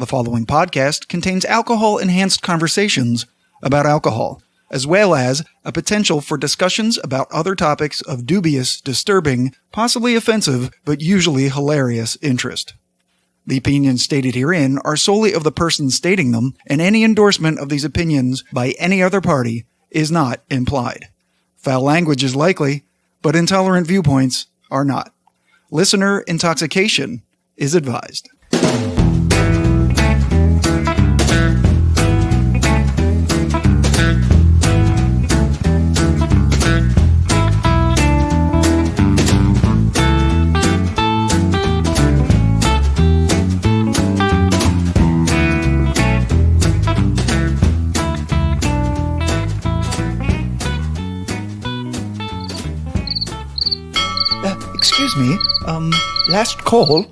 The following podcast contains alcohol-enhanced conversations about alcohol, as well as a potential for discussions about other topics of dubious, disturbing, possibly offensive, but usually hilarious interest. The opinions stated herein are solely of the person stating them, and any endorsement of these opinions by any other party is not implied. Foul language is likely, but intolerant viewpoints are not. Listener intoxication is advised. Excuse me, last call?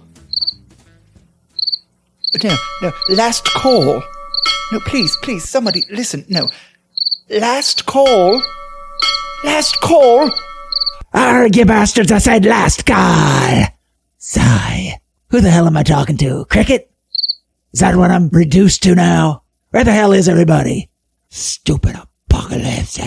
No, last call. No, please, somebody, listen, no. Last call. Last call. Arg, you bastards, I said last call. Sigh. Who the hell am I talking to? Cricket? Is that what I'm reduced to now? Where the hell is everybody? Stupid apocalypse.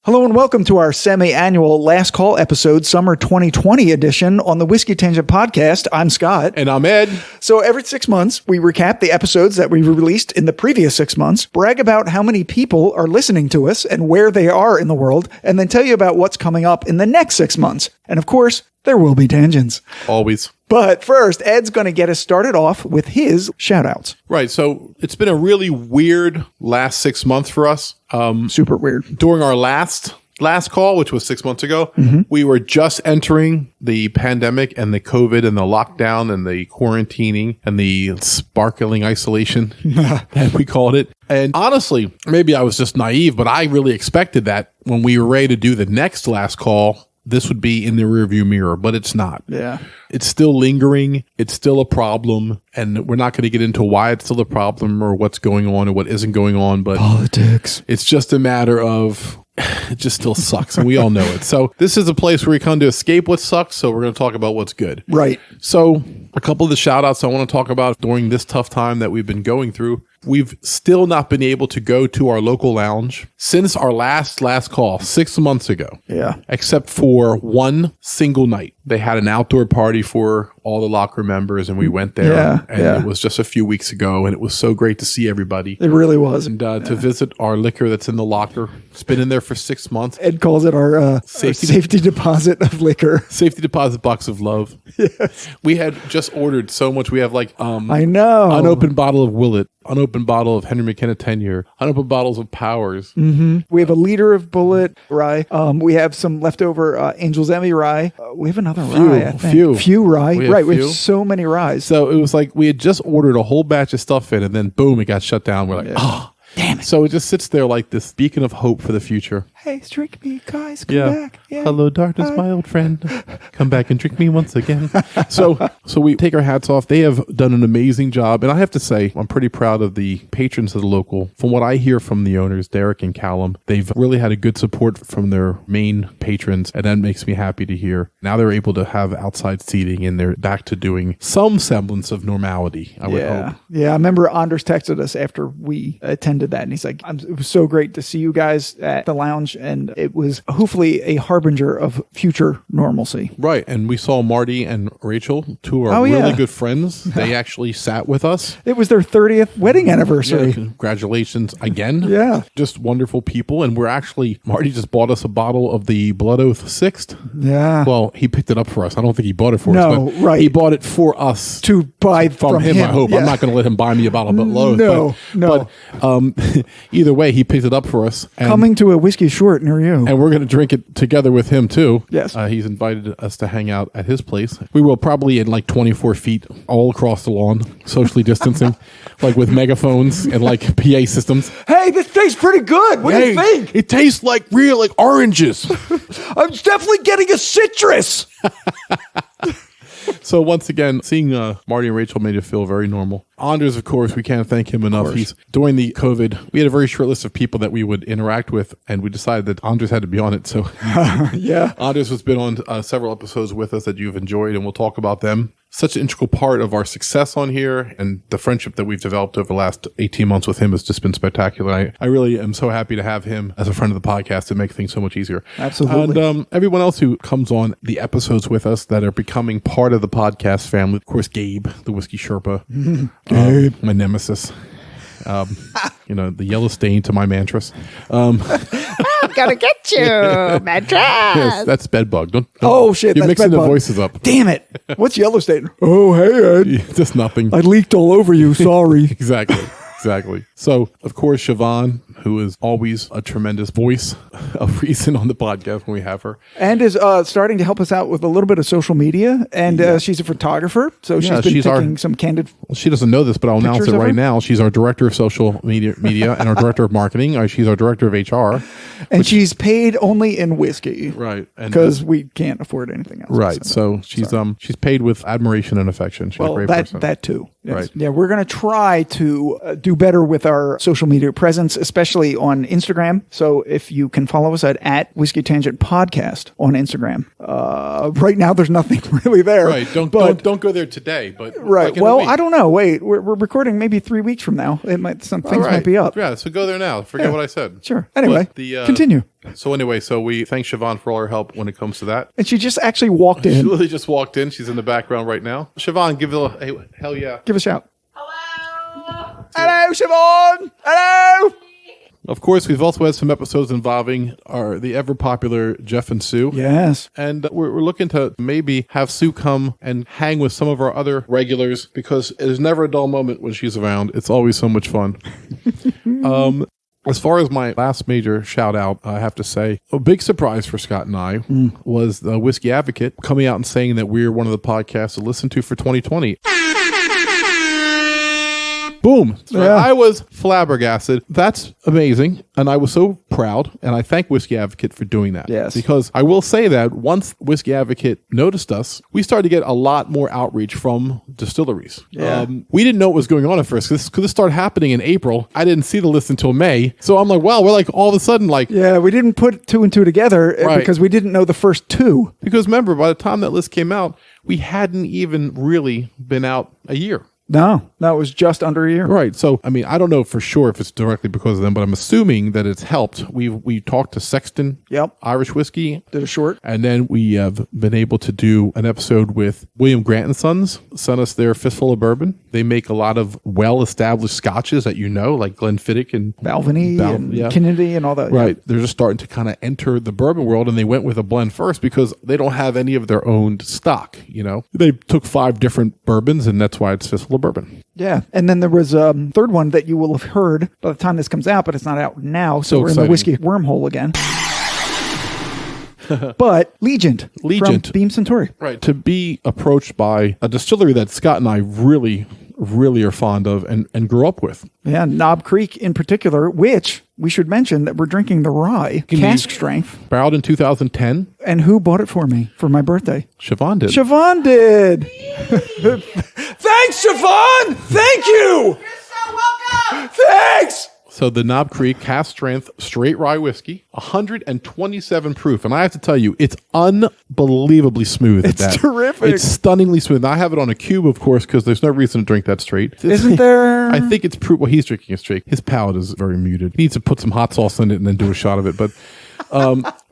Hello and welcome to our semi-annual Last Call episode, Summer 2020 edition on the Whiskey Tangent Podcast. I'm Scott. And I'm Ed. So every 6 months, we recap the episodes that we released in the previous 6 months, brag about how many people are listening to us and where they are in the world, and then tell you about what's coming up in the next 6 months. And of course, there will be tangents. Always. But first, Ed's going to get us started off with his shout-outs. Right. So it's been a really weird last 6 months for us. Super weird. During our last call, which was 6 months ago, we were just entering the pandemic and the COVID and the lockdown and the quarantining and the sparkling isolation that we called it. And honestly, maybe I was just naive, but I really expected that when we were ready to do the next last call, this would be in the rearview mirror, but it's not. Yeah. It's still lingering. It's still a problem. And we're not going to get into why it's still a problem or what's going on or what isn't going on. But politics. It's just a matter of it just still sucks. And we all know it. So this is a place where we come to escape what sucks. So we're going to talk about what's good. Right. So a couple of the shout outs I want to talk about during this tough time that we've been going through. We've still not been able to go to our local lounge since our last call 6 months ago. Yeah. Except for one single night. They had an outdoor party for all the locker members and we went there. Yeah, and it was just a few weeks ago and it was so great to see everybody. It really was. And to visit our liquor that's in the locker. It's been in there for 6 months. Ed calls it our safety deposit of liquor. Safety deposit box of love. Yes. We had just ordered so much. We have like I know. unopened bottle of Willet, unopened bottle of Henry McKenna 10-year, unopened bottles of Powers. Mm-hmm. We have a liter of Bullet rye. We have some leftover Angel's Emmy rye. We have another rye, I think. Few rye. We have so many ryes. So it was like we had just ordered a whole batch of stuff in and then boom, it got shut down. We're like, oh, damn it. So it just sits there like this beacon of hope for the future. Hey, drink me, guys. Come back. Yeah. Hello, darkness, my old friend. Come back and drink me once again. So we take our hats off. They have done an amazing job. And I have to say, I'm pretty proud of the patrons of the local. From what I hear from the owners, Derek and Callum, they've really had a good support from their main patrons. And that makes me happy to hear. Now they're able to have outside seating and they're back to doing some semblance of normality, I would hope. Yeah, I remember Anders texted us after we attended that. And he's like, it was so great to see you guys at the lounge. And it was hopefully a harbinger of future normalcy. Right. And we saw Marty and Rachel, two of our really good friends. They actually sat with us. It was their 30th wedding anniversary. Yeah, congratulations again. Yeah. Just wonderful people. And Marty just bought us a bottle of the Blood Oath Sixth. Yeah. Well, he picked it up for us. I don't think he bought it for us. No, right. He bought it for us. To buy from him. I hope. Yeah. I'm not going to let him buy me a bottle of Blood Oath. No. But either way, he picked it up for us. Coming to a whiskey short near you. And we're going to drink it together with him too. Yes. He's invited us to hang out at his place. We will probably in like 24 feet all across the lawn, socially distancing, like with megaphones and like PA systems. Hey, this tastes pretty good. What do you think? It tastes like real, like oranges. I'm definitely getting a citrus. So once again, seeing Marty and Rachel made it feel very normal. Anders, of course, we can't thank him enough. During the COVID, we had a very short list of people that we would interact with, and we decided that Anders had to be on it. So yeah, Anders has been on several episodes with us that you've enjoyed, and we'll talk about them. such an integral part of our success on here, and the friendship that we've developed over the last 18 months with him has just been spectacular. I really am so happy to have him as a friend of the podcast to make things so much easier. Absolutely. And everyone else who comes on the episodes with us that are becoming part of the podcast family. Of course, Gabe, the Whiskey Sherpa, my nemesis. The yellow stain to my mattress. I'm gonna get you, mattress. Yes, that's bedbug. Don't Oh, shit, You're that's mixing the bedbug. voices up. Damn it. What's Yellowstone? Oh, hey, Ed. Just nothing. I leaked all over you. Sorry. Exactly. So, of course, Siobhan, who is always a tremendous voice of reason on the podcast when we have her. And is starting to help us out with a little bit of social media. And she's a photographer. So she's been taking some candid... Well, she doesn't know this, but I'll announce it pictures of her? right now. She's our director of social media and our director of marketing. She's our director of HR. And she's paid only in whiskey. Right. Because we can't afford anything else. Right. So she's paid with admiration and affection. She's a great person. That too. Yes. Right. Yeah, we're going to try to do better with our social media presence, especially on Instagram. So if you can follow us at Whiskey Tangent Podcast on Instagram. Right now, there's nothing really there. Right. Don't go there today. But right. Well, I don't know. Wait, we're recording maybe 3 weeks from now. Some things might be up. Yeah. So go there now. Forget what I said. Sure. Anyway, continue. So we thank Siobhan for all her help when it comes to that. And she just actually walked in. She literally just walked in. She's in the background right now. Siobhan, give it a hey, hell yeah. Give a shout. Hello. Hello, Siobhan. Hello. Of course, we've also had some episodes involving the ever popular Jeff and Sue. Yes. And we're looking to maybe have Sue come and hang with some of our other regulars because there's never a dull moment when she's around. It's always so much fun. As far as my last major shout out, I have to say a big surprise for Scott and I was the Whiskey Advocate coming out and saying that we're one of the podcasts to listen to for 2020. Boom. Yeah. I was flabbergasted. That's amazing. And I was so proud. And I thank Whiskey Advocate for doing that. Yes. Because I will say that once Whiskey Advocate noticed us, we started to get a lot more outreach from distilleries. Yeah. We didn't know what was going on at first because this started happening in April. I didn't see the list until May. So I'm like, wow, we're like all of a sudden like... Yeah, we didn't put 2 and 2 together because we didn't know the first 2. Because remember, by the time that list came out, we hadn't even really been out a year. No, it was just under a year. Right. So, I mean, I don't know for sure if it's directly because of them, but I'm assuming that it's helped. We talked to Sexton Irish Whiskey. Did a short. And then we have been able to do an episode with William Grant and Sons, sent us their fistful of bourbon. They make a lot of well-established scotches that like Glenfiddich and Balvenie and Kennedy and all that. Right. They're just starting to kind of enter the bourbon world, and they went with a blend first because they don't have any of their own stock, They took 5 different bourbons, and that's why it's fistful of bourbon. Yeah. And then there was a third one that you will have heard by the time this comes out, but it's not out now. So we're exciting. in the whiskey wormhole again. But Legent from Beam Centauri. Right. To be approached by a distillery that Scott and I really are fond of and grew up with. Yeah, Knob Creek in particular, which we should mention that we're drinking the rye, cask strength. Barreled in 2010. And who bought it for me for my birthday? Siobhan did. Siobhan did. Thanks, Siobhan. Thank you. You're so welcome. Thanks. So the Knob Creek cask strength straight rye whiskey, 127 proof. And I have to tell you, it's unbelievably smooth. It's terrific. It's stunningly smooth. I have it on a cube, of course, because there's no reason to drink that straight. Isn't there? I think it's proof. Well, he's drinking it straight. His palate is very muted. He needs to put some hot sauce in it and then do a shot of it. But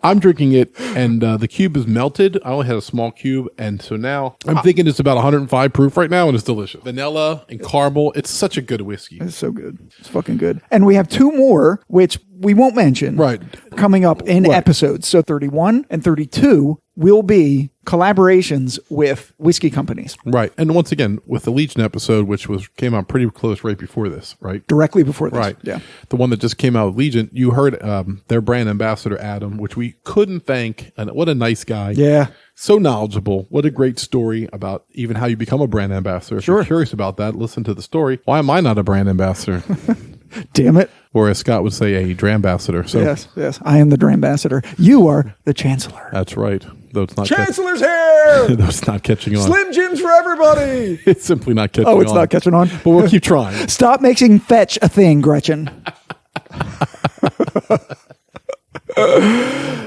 I'm drinking it, and the cube is melted. I only had a small cube, and so now I'm thinking it's about 105 proof right now, and it's delicious. Vanilla and caramel. It's such a good whiskey. It's so good. It's fucking good. And we have 2 more, which we won't mention. Right. Coming up in episodes. So 31 and 32 will be collaborations with whiskey companies. Right. And once again, with the Legion episode, which came out pretty close right before this, right? Directly before this. Right. Yeah. The one that just came out with Legion, you heard their brand ambassador, Adam, which we couldn't thank. And what a nice guy. Yeah. So knowledgeable. What a great story about even how you become a brand ambassador. If you're curious about that, listen to the story. Why am I not a brand ambassador? Damn it. Or as Scott would say, a drambassador. So Yes. I am the drambassador. You are the chancellor. that's right. Though it's not Chancellor's here. though it's not catching on. Slim Jims for everybody. It's simply not catching on. Oh, it's not catching on. But we'll keep trying. Stop making fetch a thing, Gretchen.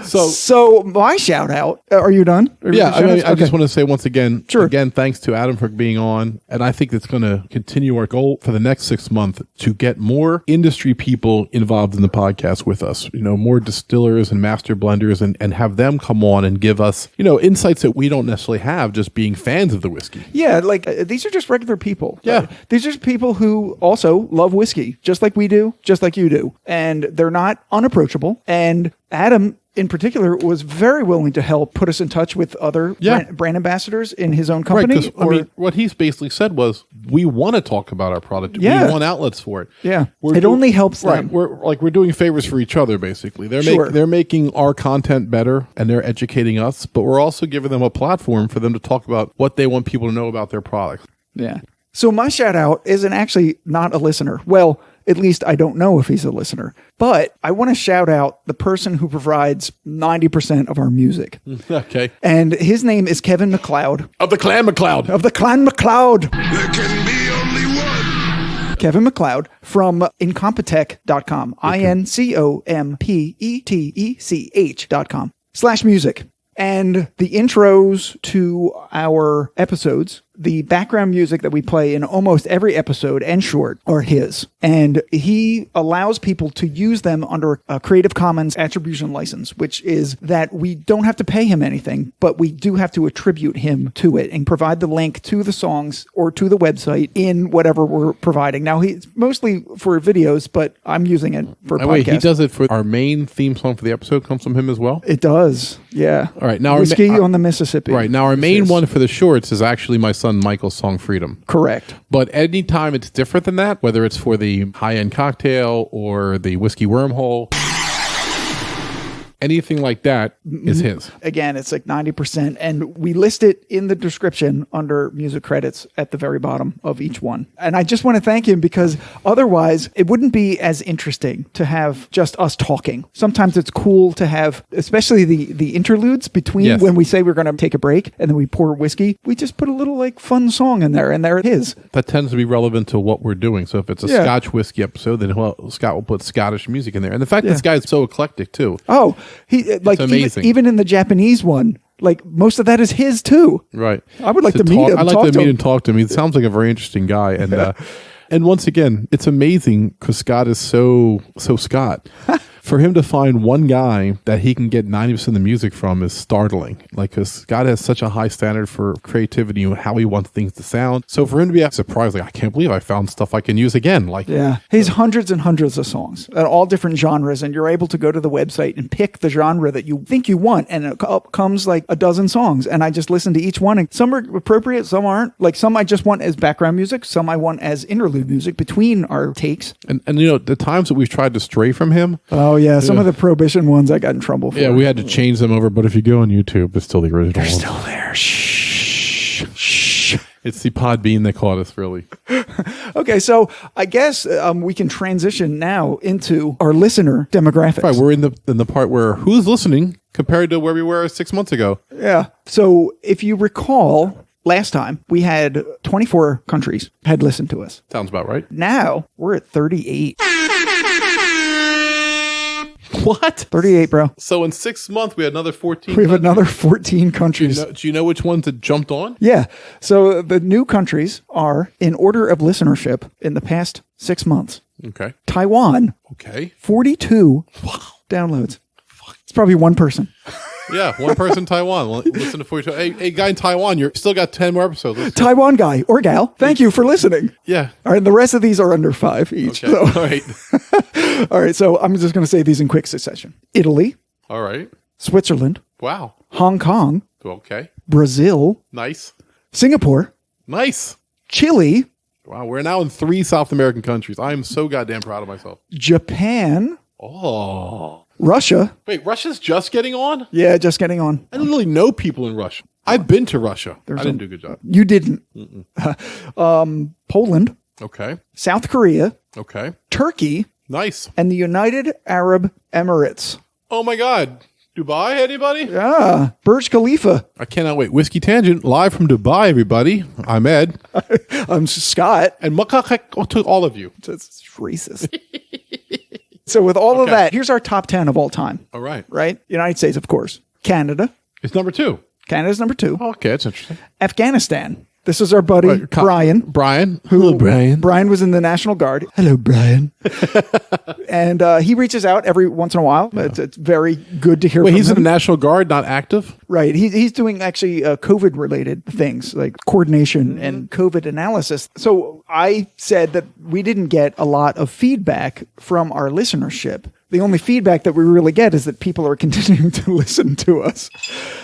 So my shout out. Are you done? Yeah, I Shout-outs? just want to say once again, Sure. again, thanks to Adam for being on. And I think it's going to continue our goal for the next 6 months to get more industry people involved in the podcast with us, more distillers and master blenders and have them come on and give us, insights that we don't necessarily have just being fans of the whiskey. Yeah, these are just regular people. Yeah. These are just people who also love whiskey, just like we do, just like you do. And they're not unapproachable. And Adam, in particular, was very willing to help put us in touch with other brand ambassadors in his own company. Right, because what he's basically said was, we want to talk about our product. Yeah. We want outlets for it. Yeah. It only helps them. Right. We're doing favors for each other, basically. Sure. They're making our content better, and they're educating us, but we're also giving them a platform for them to talk about what they want people to know about their products. Yeah. So my shout out isn't actually not a listener. Well, at least I don't know if he's a listener. But I want to shout out the person who provides 90% of our music. Okay. And his name is Kevin McLeod. Of the Clan McLeod. Of the Clan McLeod. There can be only one. Kevin McLeod from incompetech.com. INCOMPETECH.com/music. And the intros to our episodes, the background music that we play in almost every episode and short, are his. And he allows people to use them under a Creative Commons attribution license, which is that we don't have to pay him anything, but we do have to attribute him to it and provide the link to the songs or to the website in whatever we're providing. Now, he's mostly for videos, but I'm using it for podcasts. Wait, he does it for our main theme song for the episode comes from him as well? It does, yeah. All right, now Whiskey on the Mississippi. Right, now our main one for the shorts is actually my son Michael's song Freedom. Correct. But anytime it's different than that, whether it's for the high-end cocktail or the whiskey wormhole, anything like that is his. Again, it's like 90%. And we list it in the description under music credits at the very bottom of each one. And I just want to thank him because otherwise it wouldn't be as interesting to have just us talking. Sometimes it's cool to have, especially the interludes between when we say we're going to take a break and then we pour whiskey. We just put a little like fun song in there and there it is. That tends to be relevant to what we're doing. So if it's a Scotch whiskey episode, then Scott will put Scottish music in there. And the fact this guy's so eclectic too. Oh, he like even in the Japanese one, like most of that is his too. Right. I would like to meet him. I'd like to meet and talk to him. He sounds like a very interesting guy. And and once again, it's amazing because Scott is so Scott. For him to find one guy that he can get 90% of the music from is startling. Like, because Scott has such a high standard for creativity and how he wants things to sound. So for him to be surprised, like, I can't believe I found stuff I can use again. Like, yeah, he's hundreds and hundreds of songs at all different genres, and you're able to go to the website and pick the genre that you think you want, and it comes like a dozen songs. And I just listen to each one, and some are appropriate, some aren't. Like some I just want as background music, some I want as interlude music between our takes. And the times that we've tried to stray from him. Oh yeah, some of the Prohibition ones I got in trouble for. Yeah, we had to change them over, but if you go on YouTube, it's still the original. They're still there. Shh. Shh. It's the Podbean that caught us, really. Okay, so I guess we can transition now into our listener demographics. Right, we're in the part where who's listening compared to where we were 6 months ago. Yeah. So if you recall, last time we had 24 countries had listened to us. Sounds about right. Now we're at 38. What? 38, bro. So in 6 months, we had another 14 We have another 14 countries. Do you know which ones that jumped on? Yeah. So the new countries are, in order of listenership in the past 6 months. Okay. Taiwan. Okay. 42 downloads. It's probably one person. Yeah, one person in Taiwan. Well, listen to 42. Hey, guy in Taiwan, you're still got 10 more episodes. Taiwan guy or gal, thank you for listening. Yeah. All right, and the rest of these are under 5 each. Okay. So. All right. All right, so I'm just going to say these in quick succession. Italy. All right. Switzerland. Wow. Hong Kong. Okay. Brazil. Nice. Singapore. Nice. Chile. Wow, we're now in 3 South American countries. I am so goddamn proud of myself. Japan. Oh. Russia. Wait, Russia's just getting on? Yeah, just getting on. I don't really know people in Russia. I've been to Russia. I didn't do a good job. You didn't. Poland. Okay. South Korea. Okay. Turkey. Nice. And the United Arab Emirates. Oh my God. Dubai, anybody? Yeah. Burj Khalifa. I cannot wait. Whiskey Tangent, live from Dubai, everybody. I'm Ed. I'm Scott. And makakak to all of you. That's racist. So with all of Okay. that, here's our top 10 of all time. All right. Right? United States, of course. Canada. It's number 2. Canada's number 2. Okay, that's interesting. Afghanistan. This is our buddy, Right, Brian. Brian. Who, Hello, Brian. Brian was in the National Guard. Hello, Brian. And he reaches out every once in a while. Yeah. It's very good to hear Wait, from he's him. in the National Guard, not active? Right. He's doing actually COVID-related things like coordination and COVID analysis. So I said that we didn't get a lot of feedback from our listenership. The only feedback that we really get is that people are continuing to listen to us.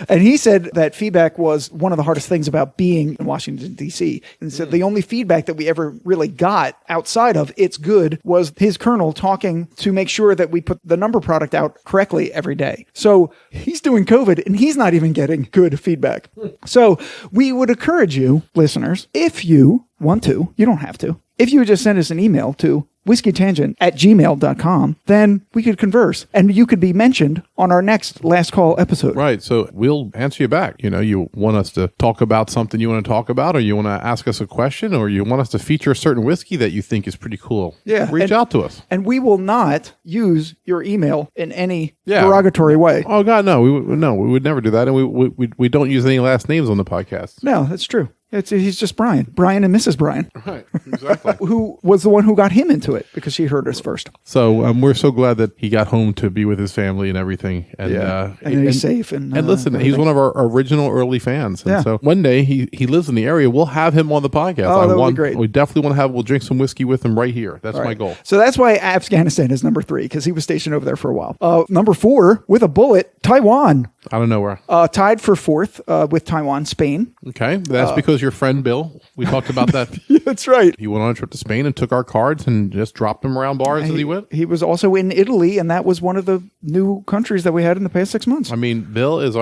And he said that feedback was one of the hardest things about being in Washington, D.C. And so the only feedback that we ever really got outside of it's good was his colonel talking to make sure that we put the number product out correctly every day. So he's doing COVID and he's not even getting good feedback. So we would encourage you, listeners, if you want to, you don't have to, if you would just send us an email to whiskeytangent@gmail.com, then we could converse and you could be mentioned on our next Last Call episode. Right. So we'll answer you back. You know, you want us to talk about something you want to talk about, or you want to ask us a question, or you want us to feature a certain whiskey that you think is pretty cool. Yeah. Reach out to us. And we will not use your email in any Yeah. derogatory way. Oh, God, no. We would never do that. And we don't use any last names on the podcast. No, that's true. He's just Brian and Mrs. Brian, Right. Exactly. who was the one who got him into it because she heard us first. So we're so glad that he got home to be with his family and everything. And, and he's safe. And listen, he's one of our original early fans. And Yeah. so one day he lives in the area. We'll have him on the podcast. Oh, that would be great. We definitely want to we'll drink some whiskey with him right here. That's my goal. So that's why Afghanistan is number 3 because he was stationed over there for a while. Number 4 with a bullet, Taiwan. I don't know where. Tied for 4th with Taiwan, Spain. Okay. That's because your friend Bill, we talked about that. Yeah, that's right. He went on a trip to Spain and took our cards and just dropped them around bars as he went. He was also in Italy, and that was one of the new countries that we had in the past 6 months. I mean, Bill is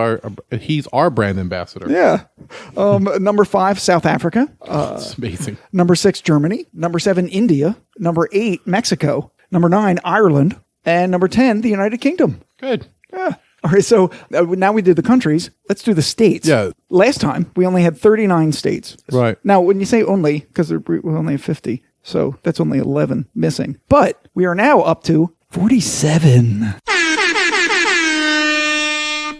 he's our brand ambassador. Yeah. Number 5, South Africa. It's amazing. Number 6, Germany. Number 7, India. Number 8, Mexico. Number 9, Ireland. And number 10, the United Kingdom. Good. Yeah. All right, so now we did the countries. Let's do the states. Yeah. Last time, we only had 39 states. Right. Now, when you say only, because we only have 50, so that's only 11 missing. But we are now up to 47.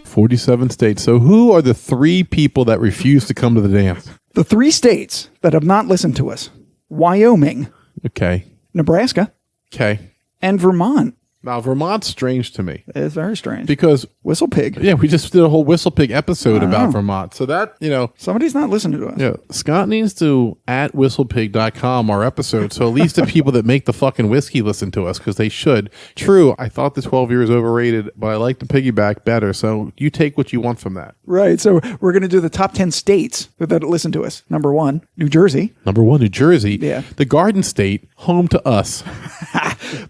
47 states. So who are the 3 people that refuse to come to the dance? The 3 states that have not listened to us, Wyoming, Okay. Nebraska, Okay. and Vermont. Now, Vermont's strange to me It's very strange. because, Whistle Pig. yeah, we just did a whole Whistle Pig episode about Vermont. So that, Somebody's not listening to us. yeah, Scott needs to at whistlepig.com our episode. So at least the people that make the fucking whiskey listen to us because they should. True, I thought the 12 years overrated, but I like the piggyback better. So you take what you want from that. Right. So we're going to do the top 10 states that listen to us. Number 1, New Jersey, Number 1, New Jersey. Yeah. The Garden State, home to us.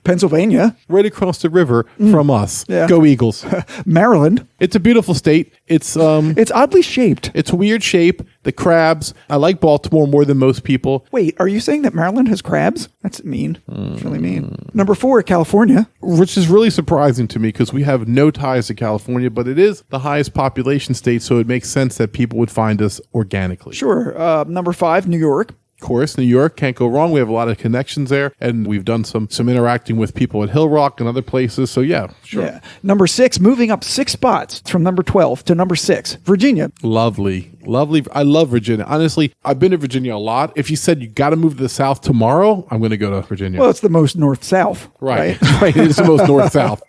Pennsylvania, Right across the river from us. Yeah. Go Eagles. Maryland. It's a beautiful state. It's It's oddly shaped. it's a weird shape. The crabs. I like Baltimore more than most people. Wait, are you saying that Maryland has crabs? That's mean. It's really mean. Number 4, California. Which is really surprising to me because we have no ties to California, but it is the highest population state, so it makes sense that people would find us organically. Sure. Number 5, New York. Of course, New York, can't go wrong. We have a lot of connections there, and we've done some interacting with people at Hill Rock and other places, so yeah, sure. Yeah. Number 6, moving up 6 spots from number 12 to number 6, Virginia. Lovely. I love Virginia. Honestly, I've been to Virginia a lot. If you said you got to move to the South tomorrow, I'm going to go to Virginia. Well, it's the most north-south. Right. Right. It is the most north-south.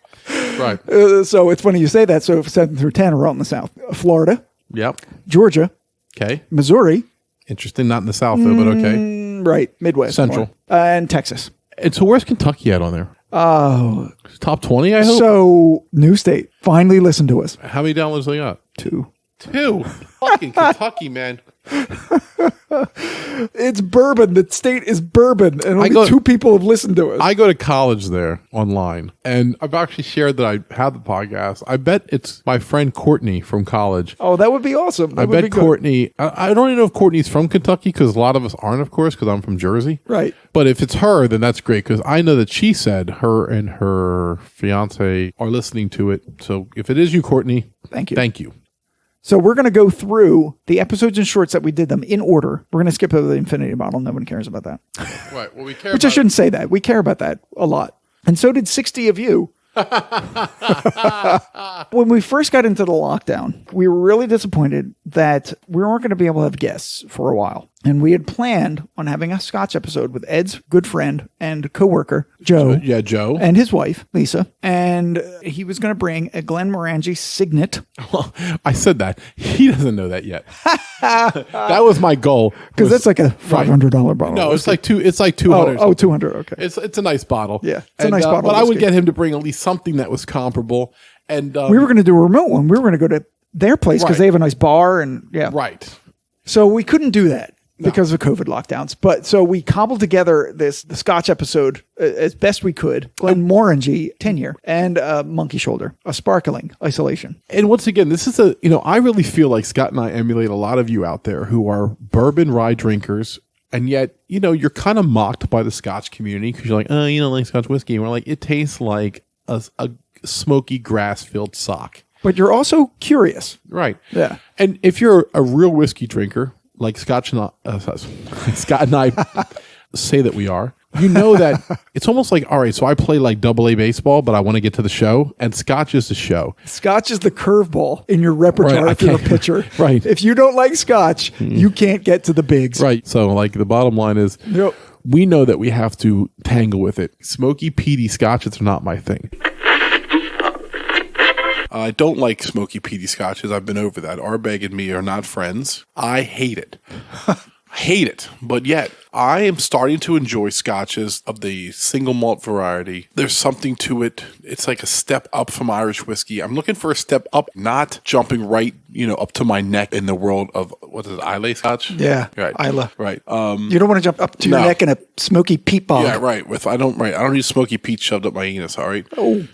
Right. So it's funny you say that. So 7 through 10 are all in the South. Florida, Yep. Georgia, Okay. Missouri, Interesting. Not in the South, though, but okay. right, Midwest. Central. more. And Texas. And so where's Kentucky at on there? Oh, Top 20, I hope? so new state. Finally listen to us. How many downloads they got? 2. 2. Fucking Kentucky, man. It's bourbon. The state is bourbon. And only go- 2 people have listened to us. I go to college there online, and I've actually shared that I have the podcast. I bet it's my friend Courtney from college. oh, that would be awesome. That I would be bet good. Courtney, I don't even know if Courtney's from Kentucky because a lot of us aren't, of course, because I'm from Jersey. Right. But if it's her, then that's great because I know that she said her and her fiance are listening to it. So if it is you, Courtney, Thank you. Thank you. So we're going to go through the episodes and shorts that we did them in order. We're going to skip over the infinity bottle. No one cares about that. Right. Well, we care Which I shouldn't say that. We care about that a lot. And so did 60 of you. When we first got into the lockdown, we were really disappointed that we weren't going to be able to have guests for a while. And we had planned on having a Scotch episode with Ed's good friend and coworker, Joe. Yeah, Joe. And his wife, Lisa. And he was going to bring a Glenmorangie Signet. Well, I said that. He doesn't know that yet. That was my goal. Because that's like a $500 bottle. No, it's like $200. Oh, 200. Okay. It's a nice bottle. Yeah, it's a nice bottle But of I would whiskey. get him to bring at least something that was comparable. And We were going to do a remote one. We were going to go to their place because Right. they have a nice bar and yeah. right. So we couldn't do that because of COVID lockdowns. But so we cobbled together the Scotch episode as best we could. Glenmorangie 10-year and Monkey Shoulder, a sparkling isolation. And once again, this is I really feel like Scott and I emulate a lot of you out there who are bourbon rye drinkers. And yet, you're kind of mocked by the Scotch community because you're like, oh, you don't like Scotch whiskey. And we're like, it tastes like a smoky grass-filled sock. But you're also curious. Right. Yeah. And if you're a real whiskey drinker, like Scott and I say that we are, you know that it's almost like, all right, so I play like AA baseball, but I want to get to the show, and Scotch is the show. Scotch is the curveball in your repertoire Right, if you're a okay. pitcher. Right. If you don't like Scotch, you can't get to the bigs. Right. So, like, the bottom line is, Yep. we know that we have to tangle with it. Smoky, peaty scotches are not my thing. I don't like smoky, peaty scotches. I've been over that. Ardbeg and me are not friends. I hate it. Hate it. But yet, I am starting to enjoy scotches of the single malt variety. There's something to it. It's like a step up from Irish whiskey. I'm looking for a step up, not jumping right, up to my neck in the world of, what is it, Islay Scotch? Yeah. Right. Isla. Right. You don't want to jump up to your No. neck in a smoky peat bog. Yeah, right. I don't need smoky peat shoved up my anus, all right? Oh.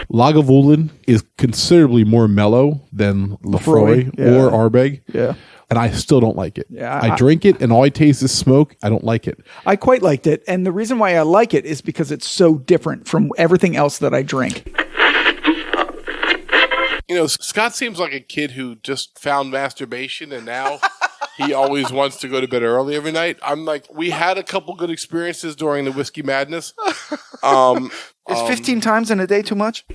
Lagavulin is considerably more mellow than Lefroy yeah. or Ardbeg. Yeah. And I still don't like it. Yeah, I drink it and all I taste is smoke. I don't like it. I quite liked it. And the reason why I like it is because it's so different from everything else that I drink. Scott seems like a kid who just found masturbation and now he always wants to go to bed early every night. I'm like, we had a couple good experiences during the Whiskey Madness. Is 15 times in a day too much?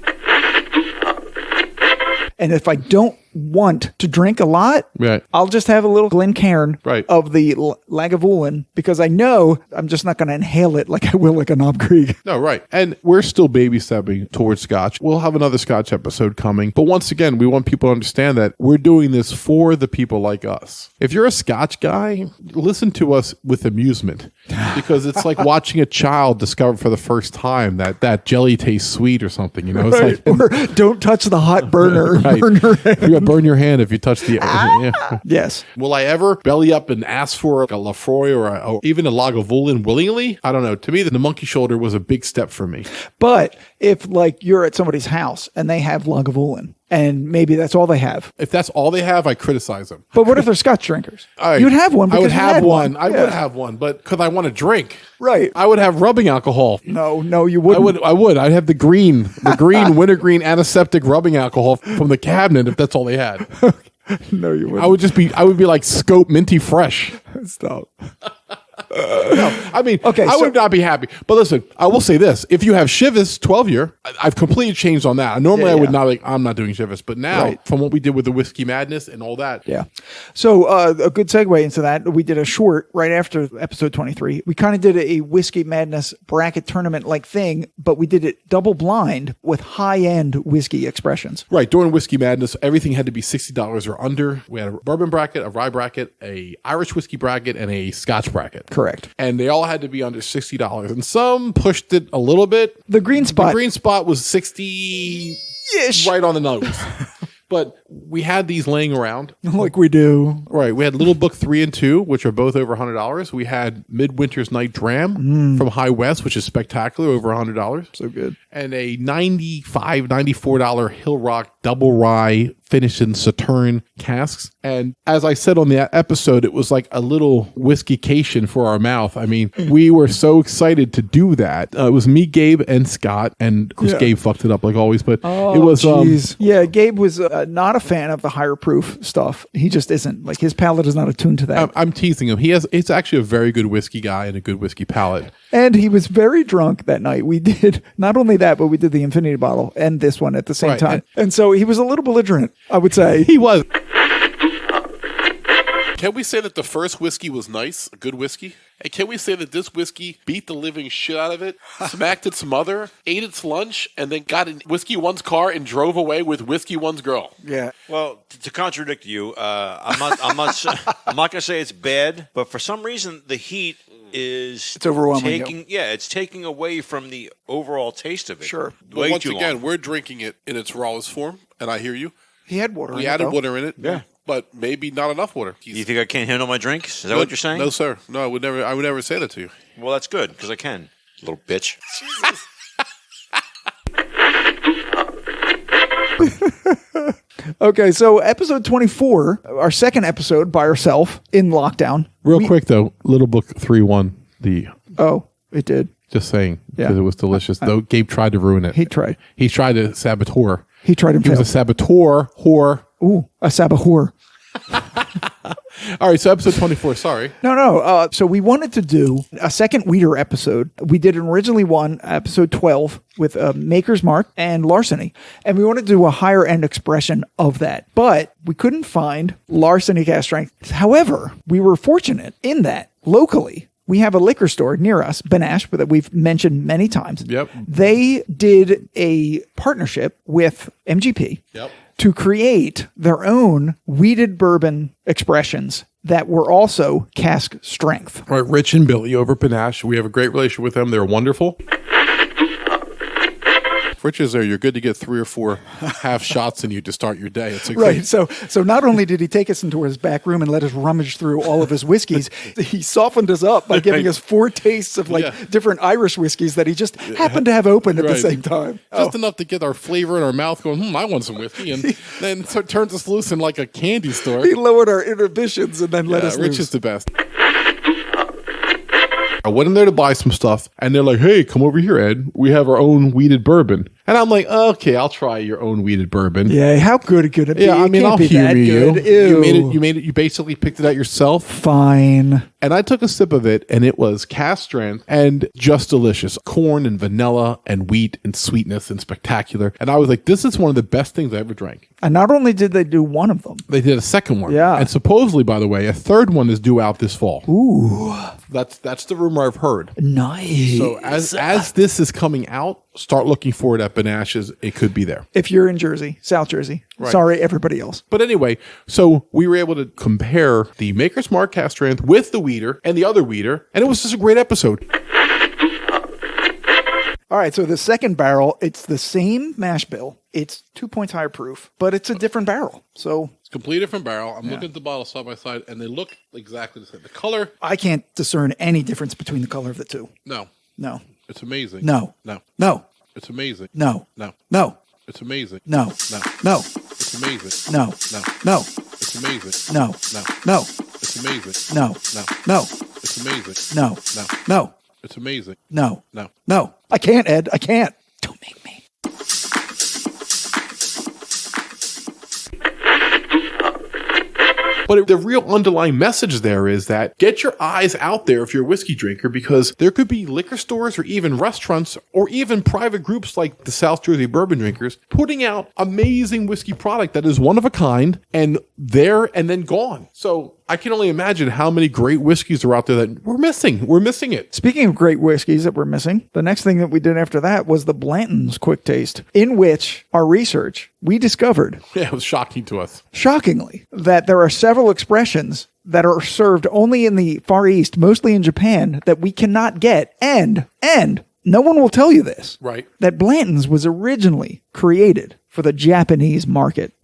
And if I don't want to drink a lot, Right. I'll just have a little Glencairn Right. of the Lagavulin because I know I'm just not going to inhale it like I will like a Knob Creek. No, right. And we're still baby stepping towards Scotch. We'll have another Scotch episode coming. But once again, we want people to understand that we're doing this for the people like us. If you're a Scotch guy, listen to us with amusement because it's like watching a child discover for the first time that jelly tastes sweet or something. It's Right. like, Or don't touch the hot burner. Right. Burn your hand. You're gonna burn your hand if you touch the. Yeah. Yes. Will I ever belly up and ask for like a Lefroy or even a Lagavulin willingly? I don't know. To me, the Monkey Shoulder was a big step for me. But if like you're at somebody's house and they have Lagavulin and maybe that's all they have. If that's all they have, I criticize them. But what if they're Scotch drinkers? I- You'd have one. I would because you have had one. I Yeah. would have one, but because I want to drink, Right. I would have rubbing alcohol. No, you wouldn't. I would. I'd have the green wintergreen antiseptic rubbing alcohol from the cabinet if that's all they had. No, you wouldn't. I would be like Scope Minty Fresh. Stop. I mean, Okay, I so- would not be happy. But listen, I will say this. If you have Chivas 12-year, I've completely changed on that. Normally, Yeah, I would yeah. not I'm not doing Chivas. But now, Right. from what we did with the Whiskey Madness and all that, Yeah. So a good segue into that. We did a short right after episode 23. We kind of did a Whiskey Madness bracket tournament like thing, but we did it double blind with high-end whiskey expressions. right, during Whiskey Madness, everything had to be $60 or under. We had a bourbon bracket, a rye bracket, a Irish whiskey bracket, and a Scotch bracket. Correct. And they all had to be under $60. And some pushed it a little bit. The green spot. The green spot was 60 Ish. right on the nose. But we had these laying around. Like we do. Right. We had Little Book 3 and 2, which are both over $100. We had Midwinter's Night Dram from High West, which is spectacular, over $100. So good. And a $94 Hill Rock Double Rye finished in Sauterne casks. And as I said on the episode, it was like a little whiskeycation for our mouth. I mean, we were so excited to do that. It was me, Gabe, and Scott. And of course, Yeah. Gabe fucked it up like always. But it was... Jeez. Yeah, Gabe was not a fan of the higher proof stuff. He just isn't. Like, his palate is not attuned to that. I'm teasing him. It's actually a very good whiskey guy and a good whiskey palate. And he was very drunk that night. We did not only that, but we did the Infinity bottle and this one at the same time. And so he was a little belligerent, I would say. He was. Can we say that the first whiskey was nice, a good whiskey? And can we say that this whiskey beat the living shit out of it, smacked its mother, ate its lunch, and then got in Whiskey One's car and drove away with Whiskey One's girl? Yeah. Well, to contradict you, I'm not going to say it's bad, but for some reason the heat is it's overwhelming. It's taking away from the overall taste of it. Sure. But once again, we're drinking it in its rawest form, and I hear you. He had water. We added water in it. Yeah. But maybe not enough water. You think I can't handle my drinks? Is that what you're saying? No, sir. No, I would never say that to you. Well, that's good, because I can. Little bitch. Okay, so episode 24, our second episode by ourselves in lockdown. Real quick, though, Little Book 3-1. Oh, it did. Just saying, Yeah. because it was delicious. Though Gabe tried to ruin it. He tried. He tried to saboteur. He tried and He was a failed. saboteur whore. Ooh, a saboteur. All right, so episode 24. Sorry. No. So we wanted to do a second Weeder episode. We did originally episode 12 with Maker's Mark and larceny. And we wanted to do a higher end expression of that. But we couldn't find larceny cast strength. However, we were fortunate in that locally, we have a liquor store near us, Benash, that we've mentioned many times. Yep. They did a partnership with MGP. Yep. To create their own weeded bourbon expressions that were also cask strength. All right, Rich and Billy over at Panache. We have a great relationship with them. They're wonderful. If Rich is there, you're good to get 3 or 4 half shots in you to start your day. It's a Right. So not only did he take us into his back room and let us rummage through all of his whiskeys, he softened us up by giving us 4 tastes of different Irish whiskeys that he just happened to have open at the same time. Just enough to get our flavor in our mouth going, I want some whiskey. And then turns us loose in like a candy store. He lowered our inhibitions and then let us Rich loose. is the best. I went in there to buy some stuff, and they're like, hey, come over here, Ed. We have our own weeded bourbon. And I'm like, okay, I'll try your own weeded bourbon. Yeah, how good could it be? Yeah, I It mean, can't I'll be that humor you. good. Ew. You made it. You basically picked it out yourself. Fine. And I took a sip of it, and it was cast strength and just delicious. Corn and vanilla and wheat and sweetness and spectacular. And I was like, this is one of the best things I ever drank. And not only did they do one of them. They did a second one. Yeah. And supposedly, by the way, a third one is due out this fall. Ooh. That's the rumor I've heard. Nice. So as this is coming out, start looking for it at Benash's. It could be there. If you're in Jersey, South Jersey. Right. Sorry, everybody else. But anyway, so we were able to compare the Maker's Mark cast strength with the Weeder and the other Weeder, and it was just a great episode. All right, so the second barrel, it's the same mash bill. It's 2 points higher proof, but it's a different barrel. So It's a completely different barrel. I'm looking at the bottle side by side, and they look exactly the same. The color, I can't discern any difference between the color of the two. no. No. It's amazing. No. No. No. It's amazing. No. No. No. It's amazing. No. No. No. It's amazing. No. No. No. It's amazing. No. No. No. It's amazing. No. No. No. It's amazing. No. No. No. It's amazing. No. No. No. I can't, Ed. I can't. Don't make me. But the real underlying message there is that get your eyes out there if you're a whiskey drinker, because there could be liquor stores or even restaurants or even private groups like the South Jersey Bourbon Drinkers putting out amazing whiskey product that is one of a kind and there and then gone. So I can only imagine how many great whiskeys are out there that we're missing. We're missing it. Speaking of great whiskeys that we're missing, the next thing that we did after that was the Blanton's Quick Taste, in which our research, we discovered, Yeah, it was shocking to us. shockingly, that there are several expressions that are served only in the Far East, mostly in Japan, that we cannot get. And no one will tell you this. Right. That Blanton's was originally created for the Japanese market.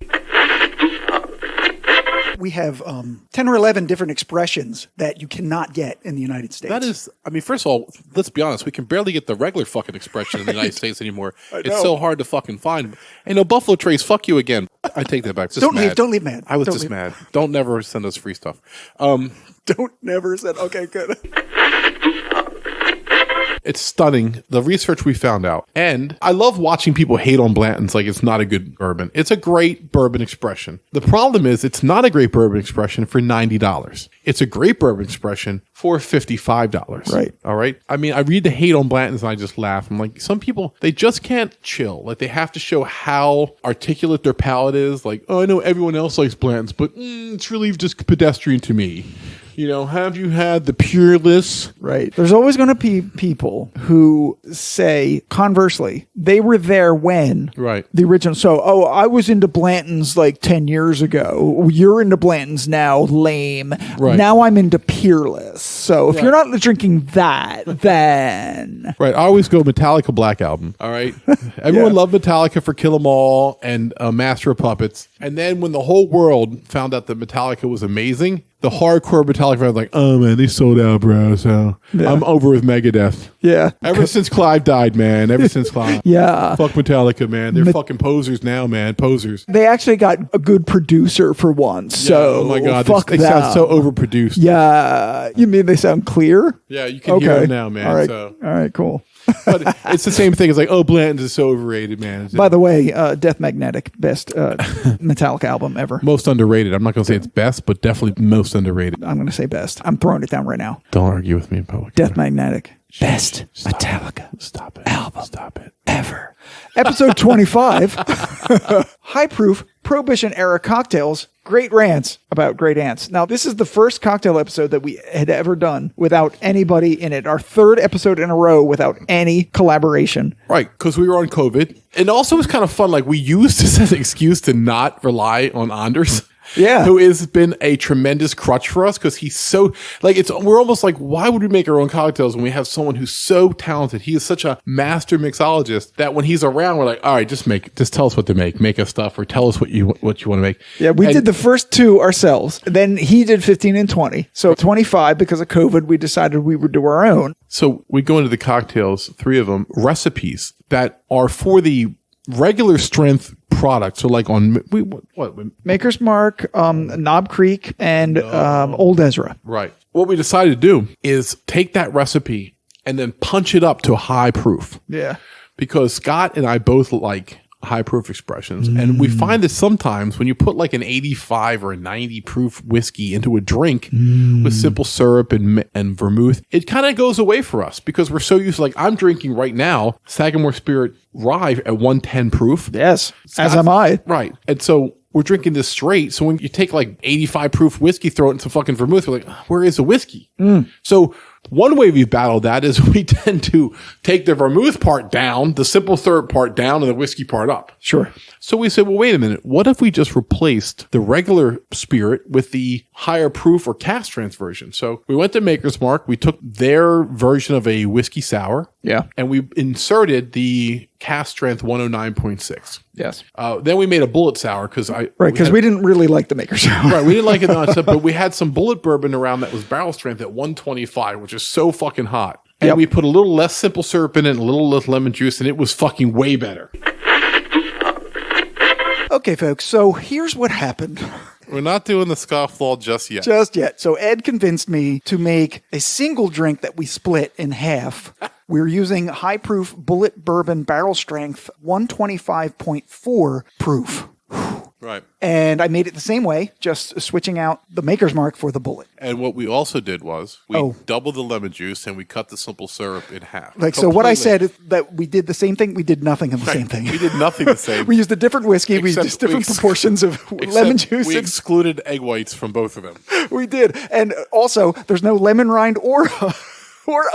We have 10 or 11 different expressions that you cannot get in the United States. That is, I mean, first of all, let's be honest. We can barely get the regular fucking expression in the United States anymore. It's so hard to fucking find. And no, Buffalo Trace, fuck you again. I take that back. Just Don't mad. leave. Don't leave mad. I was Don't just leave. mad. Don't never send us free stuff. Don't never said, okay, good. It's stunning, the research we found out. And I love watching people hate on Blanton's like it's not a good bourbon. It's a great bourbon expression. The problem is it's not a great bourbon expression for $90. It's a great bourbon expression for $55. Right. All right. I mean, I read the hate on Blanton's and I just laugh. I'm like, some people, they just can't chill. Like, they have to show how articulate their palate is. Like, oh, I know everyone else likes Blanton's, but it's really just pedestrian to me. You know, have you had the Pureless? Right. There's always going to be people who say, conversely, they were there when Right. the original. So, I was into Blanton's like 10 years ago. You're into Blanton's now, lame. Right. Now I'm into Peerless. So if you're not drinking that, then. Right. I always go Metallica Black Album. All right. Everyone loved Metallica for Kill 'Em All and Master of Puppets. And then when the whole world found out that Metallica was amazing, the hardcore Metallica fans were like, oh man, they sold out, bro. So I'm over with Megadeth. Yeah. Ever since Clive died, man. Ever since Clive. Yeah. Fuck Metallica, man. They're fucking posers now, man. Posers. They actually got a good producer for once. So, oh my God. fuck They them. sound so overproduced. Yeah. You mean they sound clear? Yeah, you can hear them now, man. All right. So. All right, cool. But it's the same thing. It's like, oh, Blanton's is so overrated, man. By the way, Death Magnetic, best Metallica album ever. Most underrated. I'm not going to say it's best, but definitely most underrated. I'm going to say best. I'm throwing it down right now. Don't argue with me in public. Death Magnetic, best Stop Metallica it. Stop it. album Stop it. ever. Episode 25, High Proof Prohibition Era Cocktails, Great Rants about Great Ants. Now, this is the first cocktail episode that we had ever done without anybody in it. Our third episode in a row without any collaboration. Right, because we were on COVID. And also it was kind of fun. Like, we used this as an excuse to not rely on Anders. Yeah. Who has been a tremendous crutch for us because he's so, like, we're almost like, why would we make our own cocktails when we have someone who's so talented? He is such a master mixologist that when he's around, we're like, all right, just tell us what to make us stuff, or tell us what you want to make. Yeah, we did the first two ourselves. Then he did 15 and 20. So 25, because of COVID, we decided we would do our own. So we go into the cocktails, 3 of them, recipes that are for the regular strength products. So like on what Maker's Mark, Knob Creek, and Old Ezra. Right. What we decided to do is take that recipe and then punch it up to a high proof. Yeah. Because Scott and I both like high proof expressions. And we find that sometimes when you put like an 85 or a 90 proof whiskey into a drink with simple syrup and vermouth, it kind of goes away for us because we're so used to, like, I'm drinking right now Sagamore Spirit Rye at 110 proof. Yes. As am I. Right. And so we're drinking this straight. So when you take like 85 proof whiskey, throw it into fucking vermouth, we're like, where is the whiskey? So one way we've battled that is we tend to take the vermouth part down, the simple syrup part down, and the whiskey part up. Sure. So we said, well, wait a minute. What if we just replaced the regular spirit with the higher proof or cask strength version? So we went to Maker's Mark. We took their version of a whiskey sour. Yeah. And we inserted the cask strength 109.6. Yes. Then we made a bullet sour because we didn't really like the Maker's Mark. Right, we didn't like it on stuff, but we had some bullet bourbon around that was barrel strength at 125, which is so fucking hot. And we put a little less simple syrup in it and a little less lemon juice, and it was fucking way better. Okay, folks, so here's what happened. We're not doing the scofflaw just yet. Just yet. So Ed convinced me to make a single drink that we split in half. We're using high proof bullet bourbon barrel strength 125.4 proof. Right. And I made it the same way, just switching out the Maker's Mark for the bullet. And what we also did was we doubled the lemon juice and we cut the simple syrup in half. Like, so what I said is that we did the same thing. We did nothing of the same thing. We did nothing the same. We used a different whiskey. We used different proportions of lemon juice. We excluded egg whites from both of them. We did. And also, there's no lemon rind or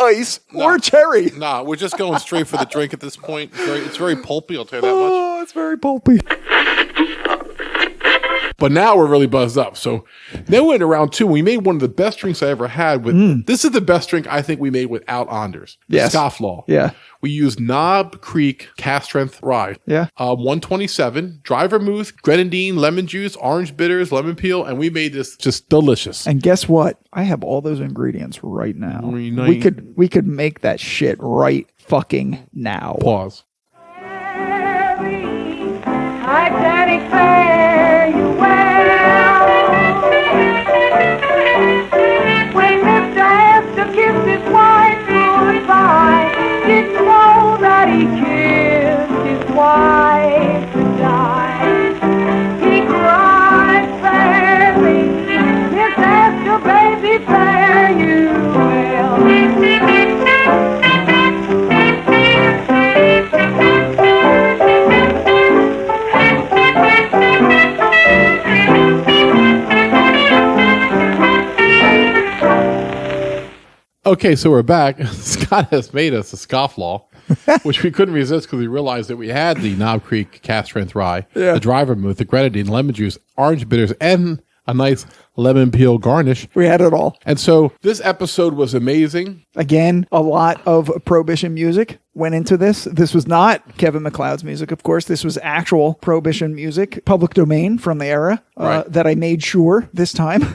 ice or cherry. Nah, we're just going straight for the drink at this point. It's very pulpy, I'll tell you that much. Oh, it's very pulpy. But now we're really buzzed up. So then we went around 2. We made one of the best drinks I ever had with. This is the best drink I think we made without Anders. Yes. Scofflaw. Yeah. We used Knob Creek cask strength rye. Yeah. 127, dry vermouth, grenadine, lemon juice, orange bitters, lemon peel, and we made this just delicious. And guess what? I have all those ingredients right now. Very nice. We could make that shit right fucking now. Pause. Titanic fare you well. When Mr. Hester kissed his wife goodbye, Okay, so we're back. Scott has made us a scofflaw, which we couldn't resist because we realized that we had the Knob Creek cast strength rye, the dry vermouth, the grenadine, lemon juice, orange bitters, and a nice lemon peel garnish. We had it all. And so this episode was amazing. Again, a lot of Prohibition music went into this. This was not Kevin MacLeod's music, of course. This was actual Prohibition music, public domain from the era, that I made sure this time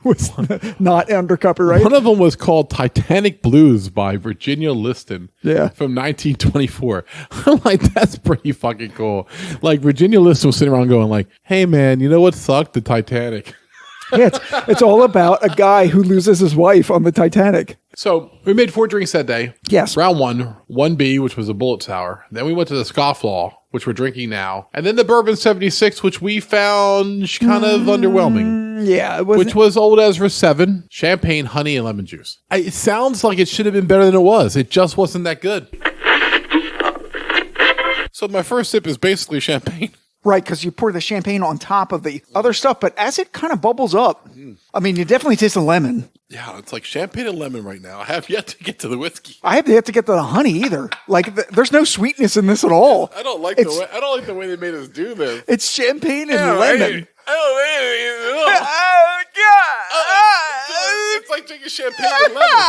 was not under copyright. One of them was called Titanic Blues by Virginia Liston from 1924. I'm like, that's pretty fucking cool. Like, Virginia Liston was sitting around going like, hey, man, you know what sucked? The Titanic. Yeah, it's all about a guy who loses his wife on the Titanic. So we made 4 drinks that day. Yes. Round 1, 1B, which was a bullet sour. Then we went to the Scofflaw, which we're drinking now. And then the Bourbon 76, which we found kind of underwhelming. Yeah. Which was Old Ezra 7, champagne, honey, and lemon juice. It sounds like it should have been better than it was. It just wasn't that good. So my first sip is basically champagne. Right, because you pour the champagne on top of the other stuff, but as it kind of bubbles up, I mean, you definitely taste the lemon. Yeah, it's like champagne and lemon right now. I have yet to get to the whiskey. I have yet to get to the honey either. Like, there's no sweetness in this at all. I don't like the way they made us do this. It's champagne and lemon. Oh, God. It's like drinking champagne and lemon.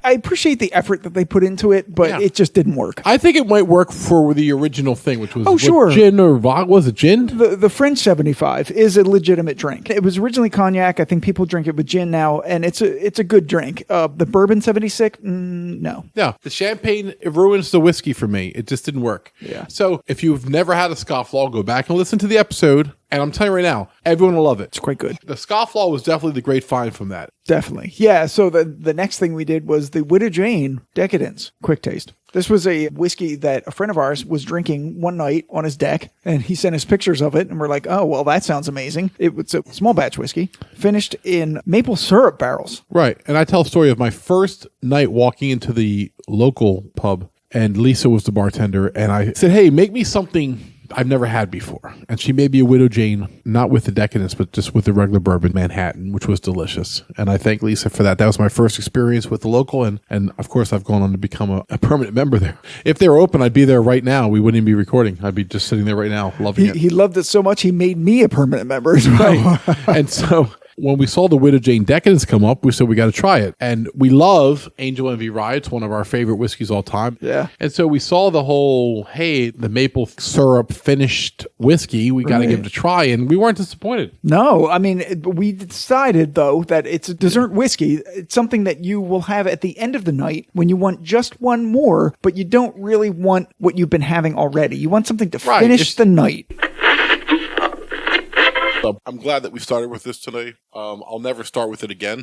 I appreciate the effort that they put into it, but it just didn't work. I think it might work for the original thing, which was sure. Gin or vodka. Was it gin? The French 75 is a legitimate drink. It was originally cognac. I think people drink it with gin now, and it's a good drink. The Bourbon 76, no. Yeah, the champagne, it ruins the whiskey for me. It just didn't work. Yeah. So if you've never had a Scofflaw, go back and listen to the episode. And I'm telling you right now, everyone will love it. It's quite good. The Scofflaw was definitely the great find from that. Definitely. Yeah, so the next thing we did was the Widow Jane Decadence Quick Taste. This was a whiskey that a friend of ours was drinking one night on his deck, and he sent us pictures of it, and we're like, oh, well, that sounds amazing. It was a small batch whiskey, finished in maple syrup barrels. Right. And I tell a story of my first night walking into the local pub, and Lisa was the bartender, and I said, hey, make me something I've never had before. And she made me a Widow Jane, not with the Decadence, but just with the regular bourbon Manhattan, which was delicious. And I thank Lisa for that. That was my first experience with the local. And of course, I've gone on to become a permanent member there. If they were open, I'd be there right now. We wouldn't even be recording. I'd be just sitting there right now, loving it. He loved it so much, he made me a permanent member as well. Right. And so when we saw the Widow Jane Decadence come up, we said we got to try it. And we love Angel Envy Rye. It's one of our favorite whiskeys all time. Yeah. And so we saw the whole, hey, the maple syrup finished whiskey, we got to give it a try. And we weren't disappointed. No, I mean, we decided, though, that it's a dessert whiskey. It's something that you will have at the end of the night when you want just one more, but you don't really want what you've been having already. You want something to finish the night. I'm glad that we started with this today. I'll never start with it again.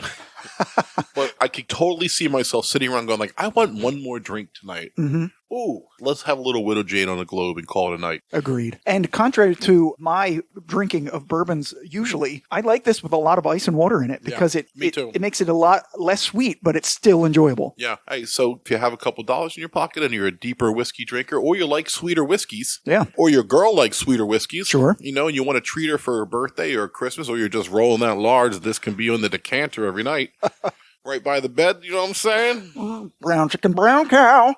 But I could totally see myself sitting around going like, I want one more drink tonight. Mm-hmm. Ooh, let's have a little Widow Jane on the globe and call it a night. Agreed. And contrary to my drinking of bourbons usually, I like this with a lot of ice and water in it because it makes it a lot less sweet, but it's still enjoyable. Yeah. Hey, so if you have a couple dollars in your pocket and you're a deeper whiskey drinker, or you like sweeter whiskeys, or your girl likes sweeter whiskeys, sure, you know, and you want to treat her for her birthday or Christmas, or you're just rolling that large, this can be on the decanter every night. Right by the bed, you know what I'm saying? Brown chicken, brown cow.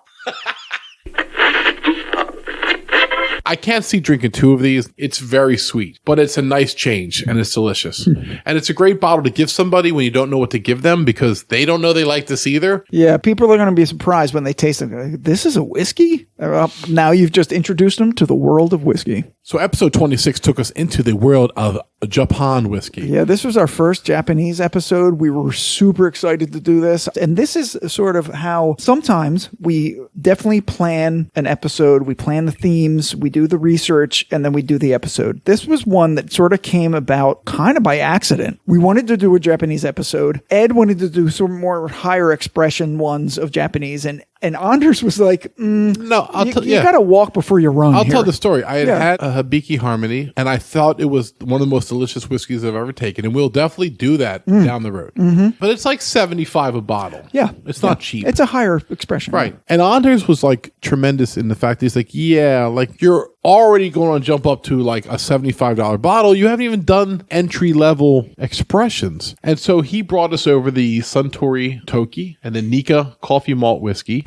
I can't see drinking 2 of these. It's very sweet, but it's a nice change and it's delicious. And it's a great bottle to give somebody when you don't know what to give them because they don't know they like this either. Yeah, people are going to be surprised when they taste it. This is a whiskey? Now you've just introduced them to the world of whiskey. So episode 26 took us into the world of Japan whiskey. Yeah, this was our first Japanese episode. We were super excited to do this. And this is sort of how sometimes we definitely plan an episode. We plan the themes, we do the research, and then we do the episode. This was one that sort of came about kind of by accident. We wanted to do a Japanese episode. Ed wanted to do some more higher expression ones of Japanese, and Anders was like, no, you got to walk before you run. I'll tell the story. I had a Hibiki Harmony, and I thought it was one of the most delicious whiskeys I've ever taken, and we'll definitely do that down the road. Mm-hmm. But it's like $75 a bottle. Yeah. It's not cheap. It's a higher expression. Right. And Anders was like tremendous in the fact that he's like, like you're already going to jump up to like a $75 bottle. You haven't even done entry level expressions. And so he brought us over the Suntory Toki and the Nika coffee malt whiskey.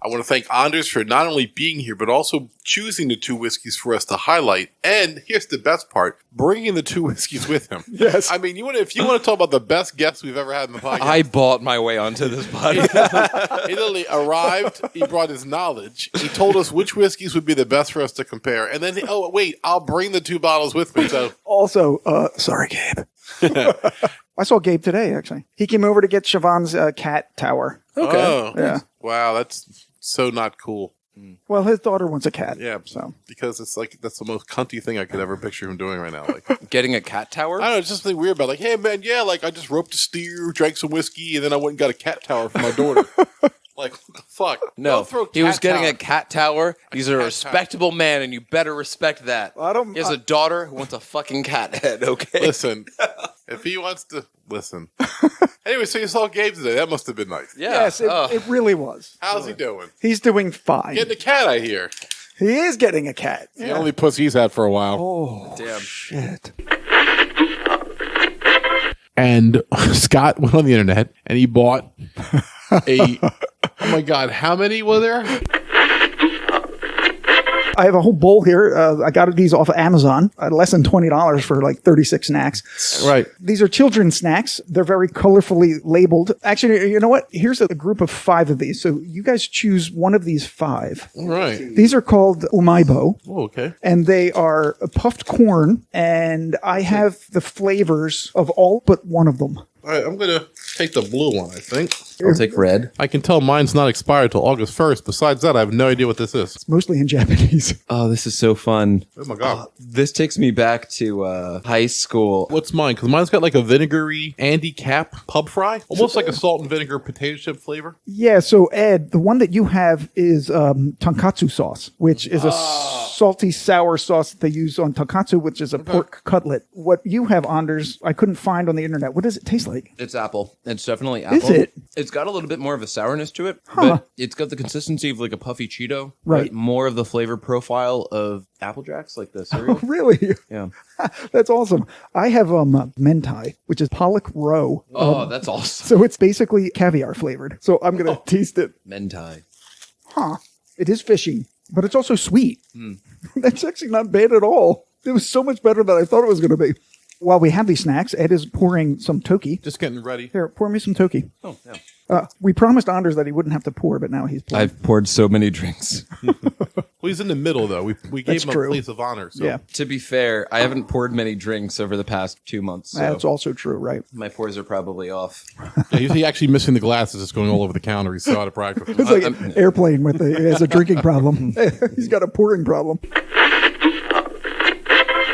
I want to thank Anders for not only being here, but also choosing the 2 whiskeys for us to highlight. And here's the best part, bringing the 2 whiskeys with him. Yes. I mean, if you want to talk about the best guests we've ever had in the podcast. I bought my way onto this podcast. He literally arrived, he brought his knowledge, he told us which whiskeys would be the best for us to compare. And then, oh, wait, I'll bring the 2 bottles with me. So Also, sorry, Gabe. I saw Gabe today, actually. He came over to get Siobhan's cat tower. Okay. Oh, Yeah. wow, that's so not cool. Well, his daughter wants a cat. Yeah, So because it's like that's the most cunty thing I could ever picture him doing right now. Like, Getting a cat tower? I don't know, it's just something weird about like, hey man, yeah, like I just roped a steer, drank some whiskey, and then I went and got a cat tower for my daughter. Like, what the fuck? No, Don't throw he was cat getting tower. a cat tower. He's a cat respectable man, and you better respect that. I don't- He has a daughter who wants a fucking cat head, okay? Listen, if he wants to listen. Anyway, so you saw Gabe today. That must have been nice. Yeah. yes, it really was. How's he doing? He's doing fine. Getting a cat, I hear. He is getting a cat. The only pussy he's had for a while. Oh, Damn. shit. And Scott went on the internet and he bought oh my God, how many were there? I have a whole bowl here. I got these off of Amazon. Less than $20 for like 36 snacks. Right. These are children's snacks. They're very colorfully labeled. Actually, you know what? Here's a group of 5 of these. So you guys choose one of these 5. All right. These are called Umaibo. Oh, okay. And they are puffed corn. And I have the flavors of all but one of them. All right, I'm going to take the blue one, I think. I'll take red. I can tell mine's not expired till August 1st. Besides that, I have no idea what this is. It's mostly in Japanese. Oh, this is so fun. Oh, my God. This takes me back to high school. What's mine? Because mine's got like a vinegary Andy Cap pub fry. Almost like a salt and vinegar potato chip flavor. Yeah, so Ed, the one that you have is tonkatsu sauce, which is a salty sour sauce that they use on tonkatsu, which is a pork cutlet. What you have, Anders, I couldn't find on the internet. What does it taste like? It's apple. It's definitely apple. Is it? It's got a little bit more of a sourness to it, but it's got the consistency of like a puffy Cheeto. Right. But more of the flavor profile of Apple Jacks, like the cereal. Really? Yeah. That's awesome. I have mentai, which is pollock roe. Oh, that's awesome. So it's basically caviar flavored. So I'm going to taste it. Mentai. It is fishy, but it's also sweet. That's actually not bad at all. It was so much better than I thought it was going to be. While we have these snacks, Ed is pouring some Toki. Just getting ready. Here, pour me some Toki. Oh, yeah. We promised Anders that he wouldn't have to pour, but now he's pouring. I've poured so many drinks. Well, he's in the middle, though. We gave That's him a true. place of honor. So. Yeah, To be fair, I haven't poured many drinks over the past 2 months, so that's also true, right? my pours are probably off. Yeah, he's actually missing the glasses. It's going all over the counter. He's so out of practice. It's like an airplane with he has a drinking problem. He's got a pouring problem.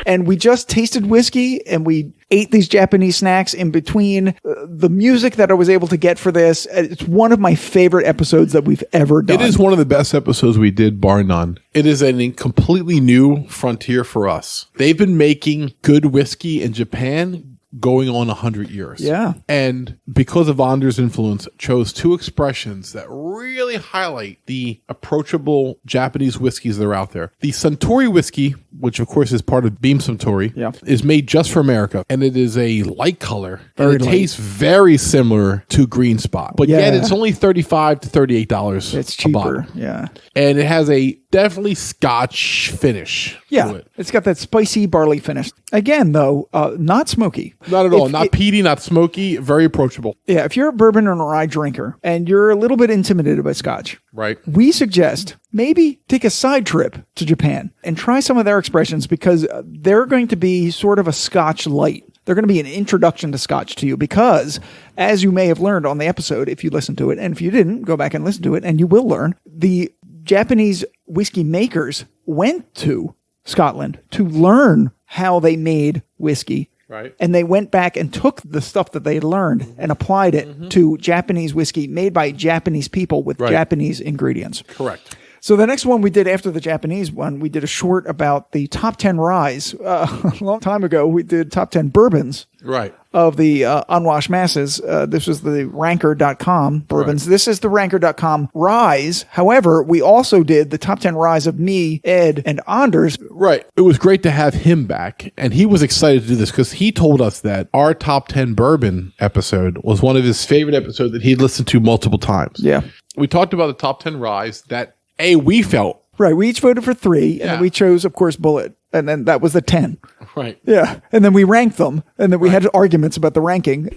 And we just tasted whiskey and we ate these Japanese snacks in between. The music that I was able to get for this, it's one of my favorite episodes that we've ever done. It is one of the best episodes we did, bar none. It is a completely new frontier for us. They've been making good whiskey in Japan going on 100 years. Yeah. And because of Anders' influence, chose 2 expressions that really highlight the approachable Japanese whiskeys that are out there. The Suntory whiskey, which of course is part of Beam Suntory, is made just for America. And it is a light color. Very and it light. tastes very similar to Green Spot. But yet Yeah. it's only $35 to $38 It's a bottle. cheaper. Yeah. And it has a definitely Scotch finish to Yeah. it. It's got that spicy barley finish. Again, though, not smoky. Not at all. If Not it- peaty, not smoky. Very approachable. Yeah, if you're a bourbon or rye drinker and you're a little bit intimidated by Scotch, Right. we suggest maybe take a side trip to Japan and try some of their expressions because they're going to be sort of a Scotch light. They're going to be an introduction to Scotch to you because, as you may have learned on the episode, if you listened to it, and if you didn't, go back and listen to it, and you will learn, the Japanese whiskey makers went to Scotland to learn how they made whiskey. Right. And they went back and took the stuff that they had learned and applied it to Japanese whiskey made by Japanese people with Right. Japanese ingredients. Correct. So the next one we did after the Japanese one, we did a short about the top 10 ryes. A long time ago, we did top 10 bourbons. Right. of the unwashed masses. This was the ranker.com bourbons. Right. This is the ranker.com Rise. However, we also did the top 10 Rise of me, Ed, and Anders. Right. It was great to have him back, and he was excited to do this because he told us that our top 10 bourbon episode was one of his favorite episodes that he'd listened to multiple times. Yeah. We talked about the top 10 Rise that we felt. Right. We each voted for 3, and then we chose, of course, Bullet. And then that was the 10. Right. Yeah. And then we ranked them. And then we had arguments about the ranking.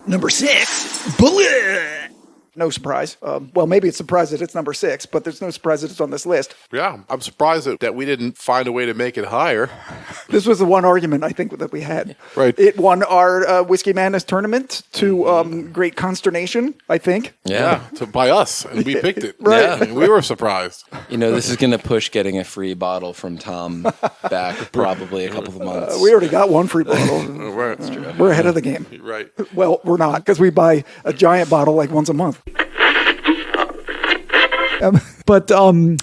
Number 6, Bullet. No surprise. Well, maybe it's surprised that it's number 6, but there's no surprise that it's on this list. Yeah, I'm surprised that we didn't find a way to make it higher. This was the one argument, I think, that we had. Right. It won our Whiskey Madness tournament to great consternation, I think. Yeah. By us, and we picked it. Right. Yeah, and we were surprised. You know, this is going to push getting a free bottle from Tom back probably a couple of months. We already got one free bottle. Right. That's true. We're ahead of the game. Right. Well, we're not, because we buy a giant bottle like once a month. But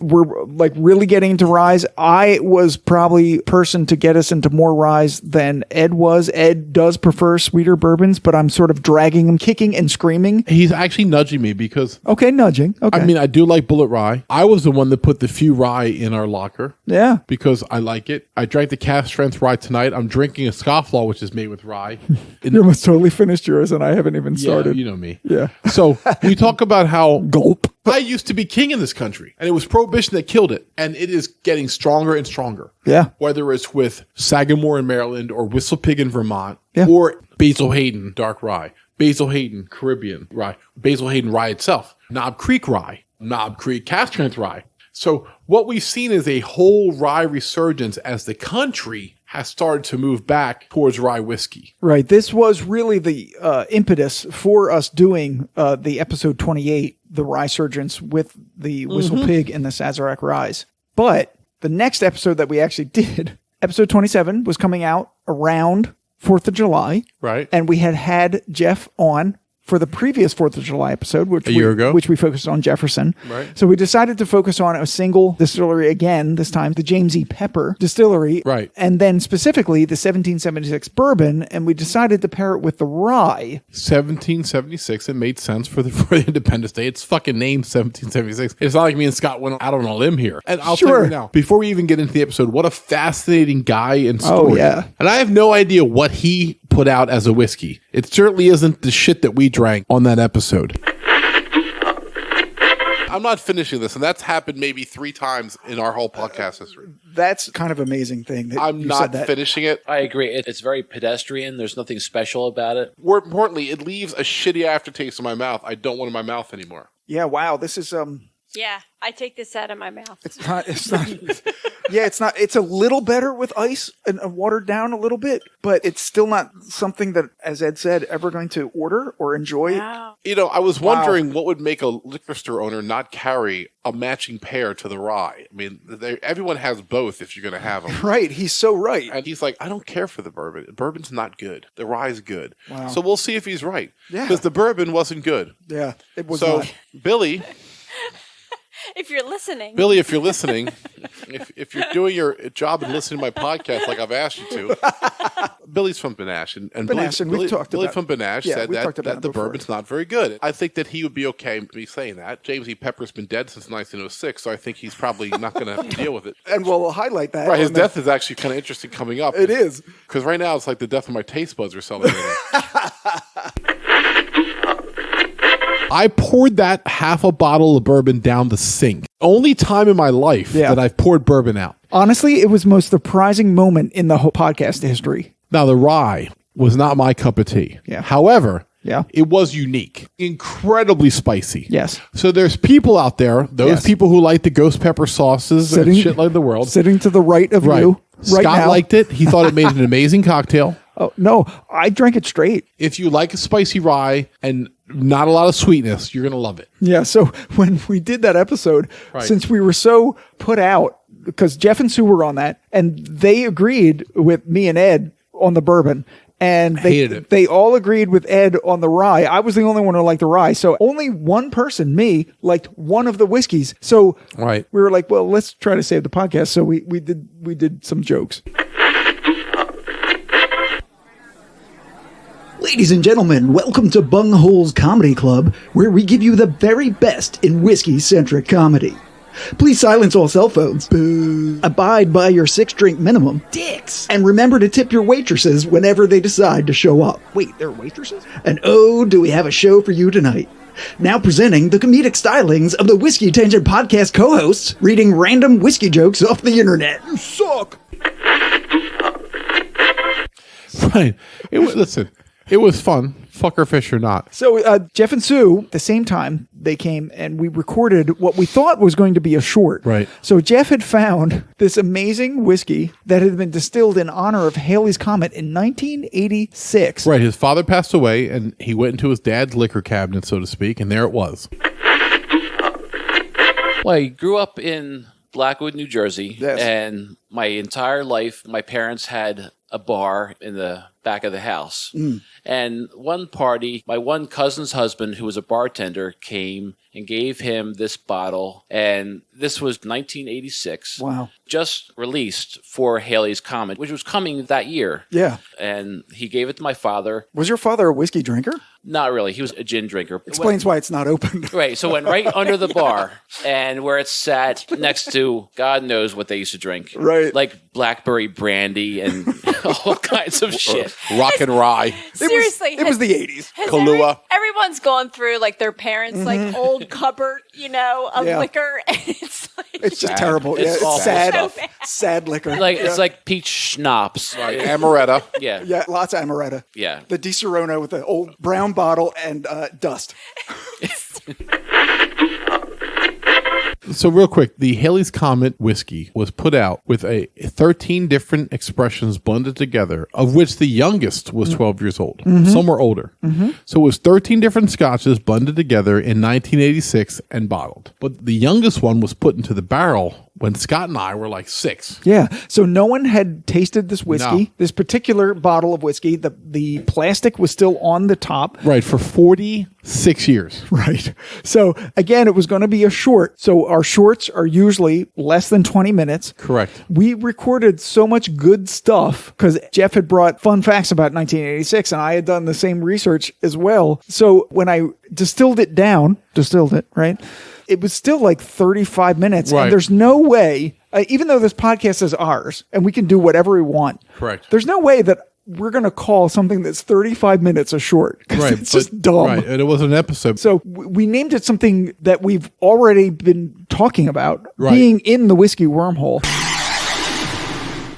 we're like really getting into Rise. I was probably person to get us into more Rise than Ed was. Ed does prefer sweeter bourbons, but I'm sort of dragging him, kicking and screaming. He's actually nudging me because... Okay, nudging. Okay. I mean, I do like Bullet Rye. I was the one that put the few rye in our locker. Yeah. Because I like it. I drank the Calf Strength Rye tonight. I'm drinking a Scofflaw, which is made with rye. You almost totally finished yours, and I haven't even started. You know me. Yeah. So we talk about how... Gulp. I used to be king in this country, and it was Prohibition that killed it, and it is getting stronger and stronger. Yeah. Whether it's with Sagamore in Maryland or Whistle Pig in Vermont, Yeah. or Basil Hayden Dark Rye, Basil Hayden Caribbean Rye, Basil Hayden Rye itself, Knob Creek Rye, Knob Creek Calf Strength Rye. So what we've seen is a whole rye resurgence as the country has started to move back towards rye whiskey. Right. This was really the impetus for us doing the episode 28, the Rye Surgeons, with the Whistle Pig and the Sazerac Rise. But the next episode that we actually did, episode 27, was coming out around 4th of July. Right. And we had Jeff on for the previous 4th of July episode, which a year ago, which we focused on Jefferson. Right. So we decided to focus on a single distillery again, this time the James E. Pepper Distillery. Right. And then specifically the 1776 bourbon, and we decided to pair it with the rye. 1776, it made sense for the Independence Day. It's fucking named 1776. It's not like me and Scott went out on a limb here. And I'll tell you right now, before we even get into the episode, what a fascinating guy and story. Oh, yeah. And I have no idea what he put out as a whiskey. It certainly isn't the shit that we drank on that episode. I'm not finishing this, and that's happened maybe 3 times in our whole podcast history. That's kind of amazing thing. That I'm you not said that. finishing it. I agree. It's very pedestrian. There's nothing special about it. More importantly, it leaves a shitty aftertaste in my mouth. I don't want it in my mouth anymore. Yeah, wow. This is Yeah, I take this out of my mouth. It's not. Yeah, it's not. It's a little better with ice and watered down a little bit, but it's still not something that, as Ed said, ever going to order or enjoy. Wow. You know, I was wondering what would make a liquor store owner not carry a matching pair to the rye. I mean, everyone has both if you're going to have them. Right. He's so right. And he's like, I don't care for the bourbon. Bourbon's not good. The rye's good. Wow. So we'll see if he's right. Yeah. Because the bourbon wasn't good. Yeah, it was so, not. Billy... If you're listening. Billy, if you're listening, if you're doing your job and listening to my podcast like I've asked you to, Billy's from Benash. And Benash, and we've talked Billy about from Benash yeah, said we've talked about that the before. bourbon's not very good. I think that he would be okay with me saying that. James E. Pepper's been dead since 1906, so I think he's probably not going to deal with it. And we'll highlight that. Right, his death is actually kind of interesting coming up. It is. Because right now it's like the death of my taste buds are celebrating. I poured that half a bottle of bourbon down the sink. Only time in my life that I've poured bourbon out. Honestly, it was the most surprising moment in the whole podcast history. Now, the rye was not my cup of tea. Yeah. However, Yeah. it was unique, incredibly spicy. Yes. So there's people out there, those people who like the ghost pepper sauces and shit like the world. Sitting to the right of you right Scott now. liked it. He thought it made an amazing cocktail. Oh, no, I drank it straight. If you like a spicy rye and not a lot of sweetness, you're going to love it. Yeah, so when we did that episode, since we were so put out, because Jeff and Sue were on that, and they agreed with me and Ed on the bourbon, and they all agreed with Ed on the rye. I was the only one who liked the rye, so only one person, me, liked one of the whiskeys. So we were like, well, let's try to save the podcast. So we did some jokes. Ladies and gentlemen, welcome to Bunghole's Comedy Club, where we give you the very best in whiskey-centric comedy. Please silence all cell phones. Boo. Abide by your 6-drink minimum. Dicks. And remember to tip your waitresses whenever they decide to show up. Wait, they're waitresses? And oh, do we have a show for you tonight. Now presenting the comedic stylings of the Whiskey Tangent podcast co-hosts, reading random whiskey jokes off the internet. You suck. Right. Listen, it was fun. Fucker fish or not. So Jeff and Sue, at the same time, they came and we recorded what we thought was going to be a short. Right. So Jeff had found this amazing whiskey that had been distilled in honor of Halley's Comet in 1986. Right. His father passed away, and he went into his dad's liquor cabinet, so to speak, and there it was. Well, I grew up in Blackwood, New Jersey, Yes. and my entire life, my parents had a bar in the back of the house. And one party, my one cousin's husband, who was a bartender, came and gave him this bottle. And this was 1986. Wow. Just released for Halley's Comet, which was coming that year. Yeah. And he gave it to my father. Was your father a whiskey drinker? Not really. He was a gin drinker. Explains why it's not open. Right. So it went right under the bar, and where it sat next to God knows what they used to drink. Right. Like blackberry brandy and all kinds of shit. Rock and rye. Seriously. It was the 80s. has Kahlua. Everyone's gone through like their parents' like old cupboard, of Yeah. liquor. And it's like It's just terrible. It's It's awful sad. stuff. So bad. Sad liquor. Like Yeah. it's like peach schnapps. Like amaretto. Yeah. Yeah, lots of amaretto. Yeah. The Di Serrano with the old brown bottle and dust. So real quick, the Halley's Comet whiskey was put out with 13 different expressions blended together, of which the youngest was 12 years old. Some were older. So it was 13 different scotches blended together in 1986 and bottled. But the youngest one was put into the barrel when Scott and I were like 6. Yeah. So no one had tasted this whiskey, No. this particular bottle of whiskey. The plastic was still on the top. Right, for 46 years. Right. So again, it was going to be a short. So our shorts are usually less than 20 minutes. Correct. We recorded so much good stuff because Jeff had brought fun facts about 1986 and I had done the same research as well. So when I distilled it, right? It was still like 35 minutes. Right. And there's no way, even though this podcast is ours and we can do whatever we want. Correct. There's no way that we're going to call something that's 35 minutes a short. 'Cause Right. it's just dumb. Right, and it was an episode. So we named it something that we've already been talking about, Right. being in the whiskey wormhole.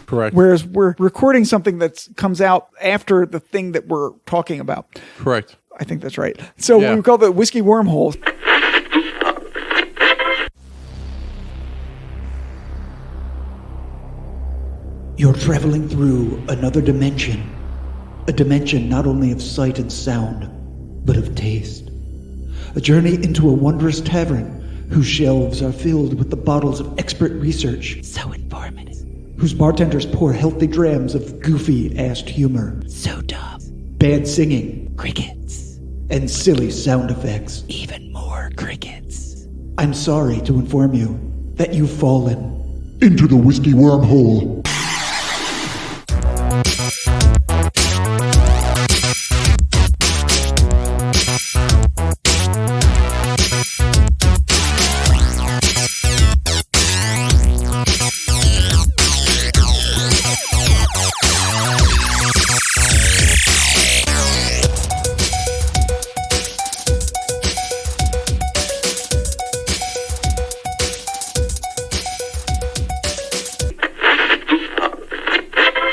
Correct. Whereas we're recording something that comes out after the thing that we're talking about. Correct. I think that's right. So Yeah. we call it whiskey wormhole. You're traveling through another dimension. A dimension not only of sight and sound, but of taste. A journey into a wondrous tavern whose shelves are filled with the bottles of expert research. So informative. Whose bartenders pour healthy drams of goofy-assed humor. So dumb. Bad singing. Crickets. And silly sound effects. Even more crickets. I'm sorry to inform you that you've fallen Into the whiskey wormhole.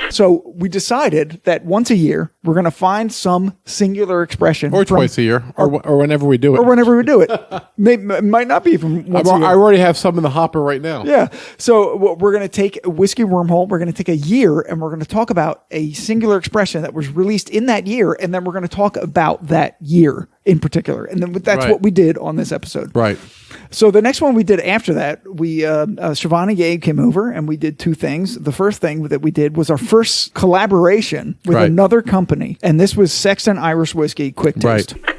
So we decided that once a year, we're going to find some singular expression. Or twice a year, or whenever we do it. Or whenever we do it. It might not be from once a year. I already have some in the hopper right now. Yeah. So we're going to take a whiskey wormhole. We're going to take a year and we're going to talk about a singular expression that was released in that year. And then we're going to talk about that year in particular. And then that's Right. what we did on this episode. Right. So the next one we did after that, we Siobhan and Gabe came over and we did two things. The first thing that we did was our first collaboration with Right. another company. And this was Sexton Irish Whiskey Quick Taste. Right.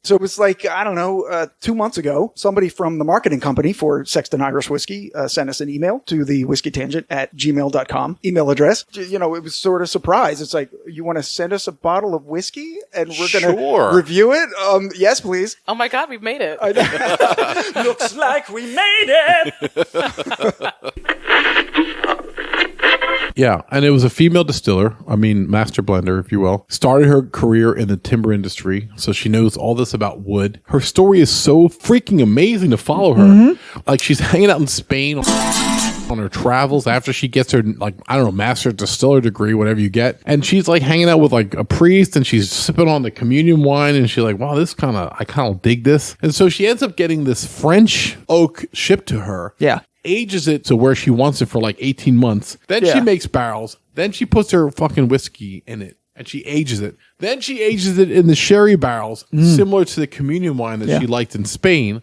So it was like, I don't know, 2 months ago, somebody from the marketing company for Sexton Irish Whiskey sent us an email to the whiskeytangent@gmail.com email address. You know, it was sort of surprise. It's like, you want to send us a bottle of whiskey and we're going to review it? Yes, please. Oh my God, we've made it. Looks like we made it. Yeah, and it was a female distiller, master blender, if you will. Started her career in the timber industry, so she knows all this about wood. Her story is so freaking amazing to follow her. Like, she's hanging out in Spain on her travels after she gets her, master distiller degree, whatever you get. And she's like hanging out with like a priest and she's sipping on the communion wine and she's like, wow, I kind of dig this. And so she ends up getting this French oak shipped to her. Yeah. Ages it to where she wants it for like 18 months. Then she makes barrels. Then she puts her fucking whiskey in it and she ages it. Then she ages it in the sherry barrels, similar to the communion wine that she liked in Spain.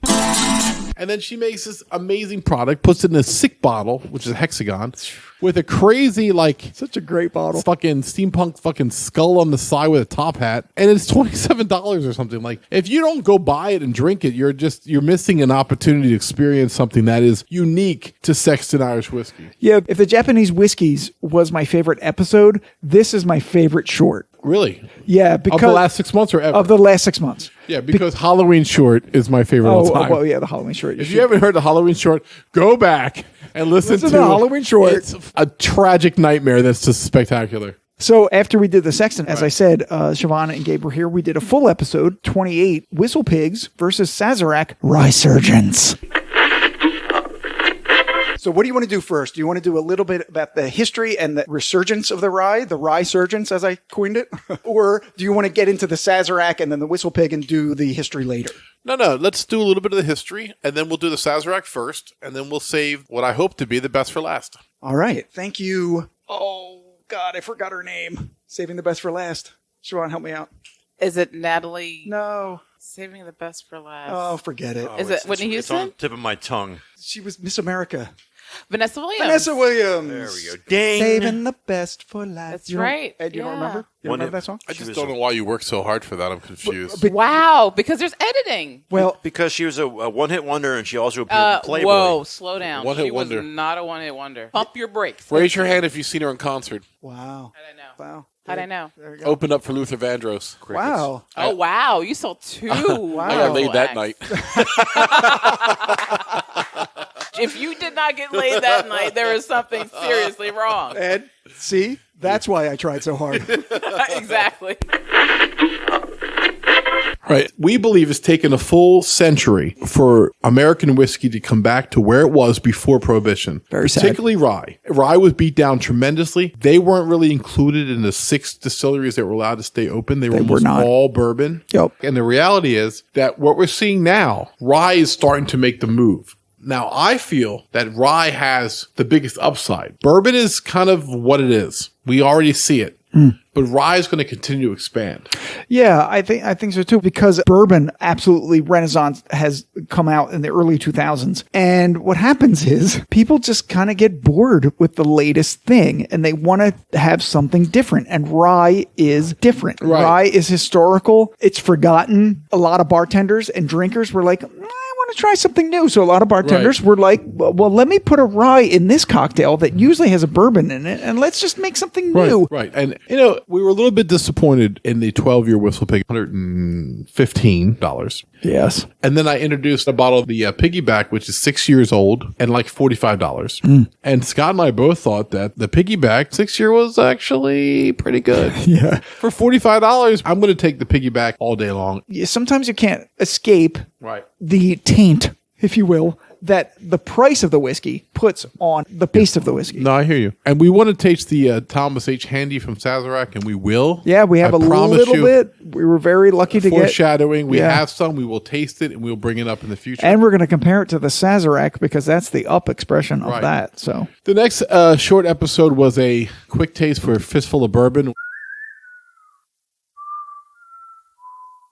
And then she makes this amazing product, puts it in a sick bottle, which is a hexagon, with a crazy, such a great bottle, fucking steampunk fucking skull on the side with a top hat. And it's $27 or something. Like, if you don't go buy it and drink it, you're missing an opportunity to experience something that is unique to Sexton Irish Whiskey. Yeah, if the Japanese whiskeys was my favorite episode, this is my favorite short. Really? Yeah, because of the last 6 months or ever? Of the last 6 months. Yeah, because Halloween Short is my favorite of all time. Well, yeah, the Halloween Short. If you haven't heard the Halloween Short, go back and listen to the Halloween Short. It's a tragic nightmare that's just spectacular. So after we did the Sexton, as I said, Siobhan and Gabe were here. We did a full episode, 28, Whistle Pigs versus Sazerac Rye Surgeons. So what do you want to do first? Do you want to do a little bit about the history and the resurgence of the rye surgence, as I coined it? Or do you want to get into the Sazerac and then the Whistle Pig and do the history later? No. Let's do a little bit of the history, and then we'll do the Sazerac first, and then we'll save what I hope to be the best for last. All right. Thank you. Oh, God, I forgot her name. Saving the best for last. Siobhan, help me out. Is it Natalie? No. Saving the best for last. Oh, forget it. Is it Whitney Houston? It's on the tip of my tongue. She was Miss America. Vanessa Williams. Vanessa Williams. There we go. Dang. Saving the best for last. That's right. Ed, you don't remember? You remember that song? I just don't know why you work so hard for that. I'm confused. Wow, because there's editing. Well, because she was a one-hit wonder and she also appeared in Playboy. Whoa, slow down. One-hit She was wonder. not a one-hit wonder. Pump your brakes. Raise your hand if you've seen her in concert. Wow. How'd I know? Wow. How'd I know? There we go. Open up for Luther Vandross. Wow. Oh, wow. You saw two. Wow. I got laid that acts. night. If you did not get laid that night, there was something seriously wrong. Ed, see? That's why I tried so hard. Exactly. Right. We believe it's taken a full century for American whiskey to come back to where it was before Prohibition. Very sad. Particularly rye. Rye was beat down tremendously. They weren't really included in the 6 distilleries that were allowed to stay open. They were almost not. all bourbon. Yep. And the reality is that what we're seeing now, rye is starting to make the move. Now, I feel that rye has the biggest upside. Bourbon is kind of what it is. We already see it. But rye is going to continue to expand. Yeah, I think so too, because bourbon absolutely renaissance has come out in the early 2000s. And what happens is people just kind of get bored with the latest thing and they want to have something different. And rye is different. Right. Rye is historical. It's forgotten. A lot of bartenders and drinkers were like, I want to try something new. So a lot of bartenders were like, well, let me put a rye in this cocktail that usually has a bourbon in it and let's just make something new. Right. And, we were a little bit disappointed in the 12-year Whistle Pig, $115. Yes. And then I introduced a bottle of the Piggyback, which is 6 years old and like $45. And Scott and I both thought that the Piggyback 6-year was actually pretty good. Yeah. For $45, I'm going to take the Piggyback all day long. Yeah, sometimes you can't escape Right. the taint, if you will, that the price of the whiskey puts on the taste of the whiskey. No, I hear you. And we want to taste the Thomas H. Handy from Sazerac, and we will. Yeah, we have I a promise little you, bit. We were very lucky to get. Foreshadowing. We Yeah. have some. We will taste it, and we'll bring it up in the future. And we're going to compare it to the Sazerac because that's the up expression of Right. that. So The next short episode was a quick taste for a fistful of bourbon.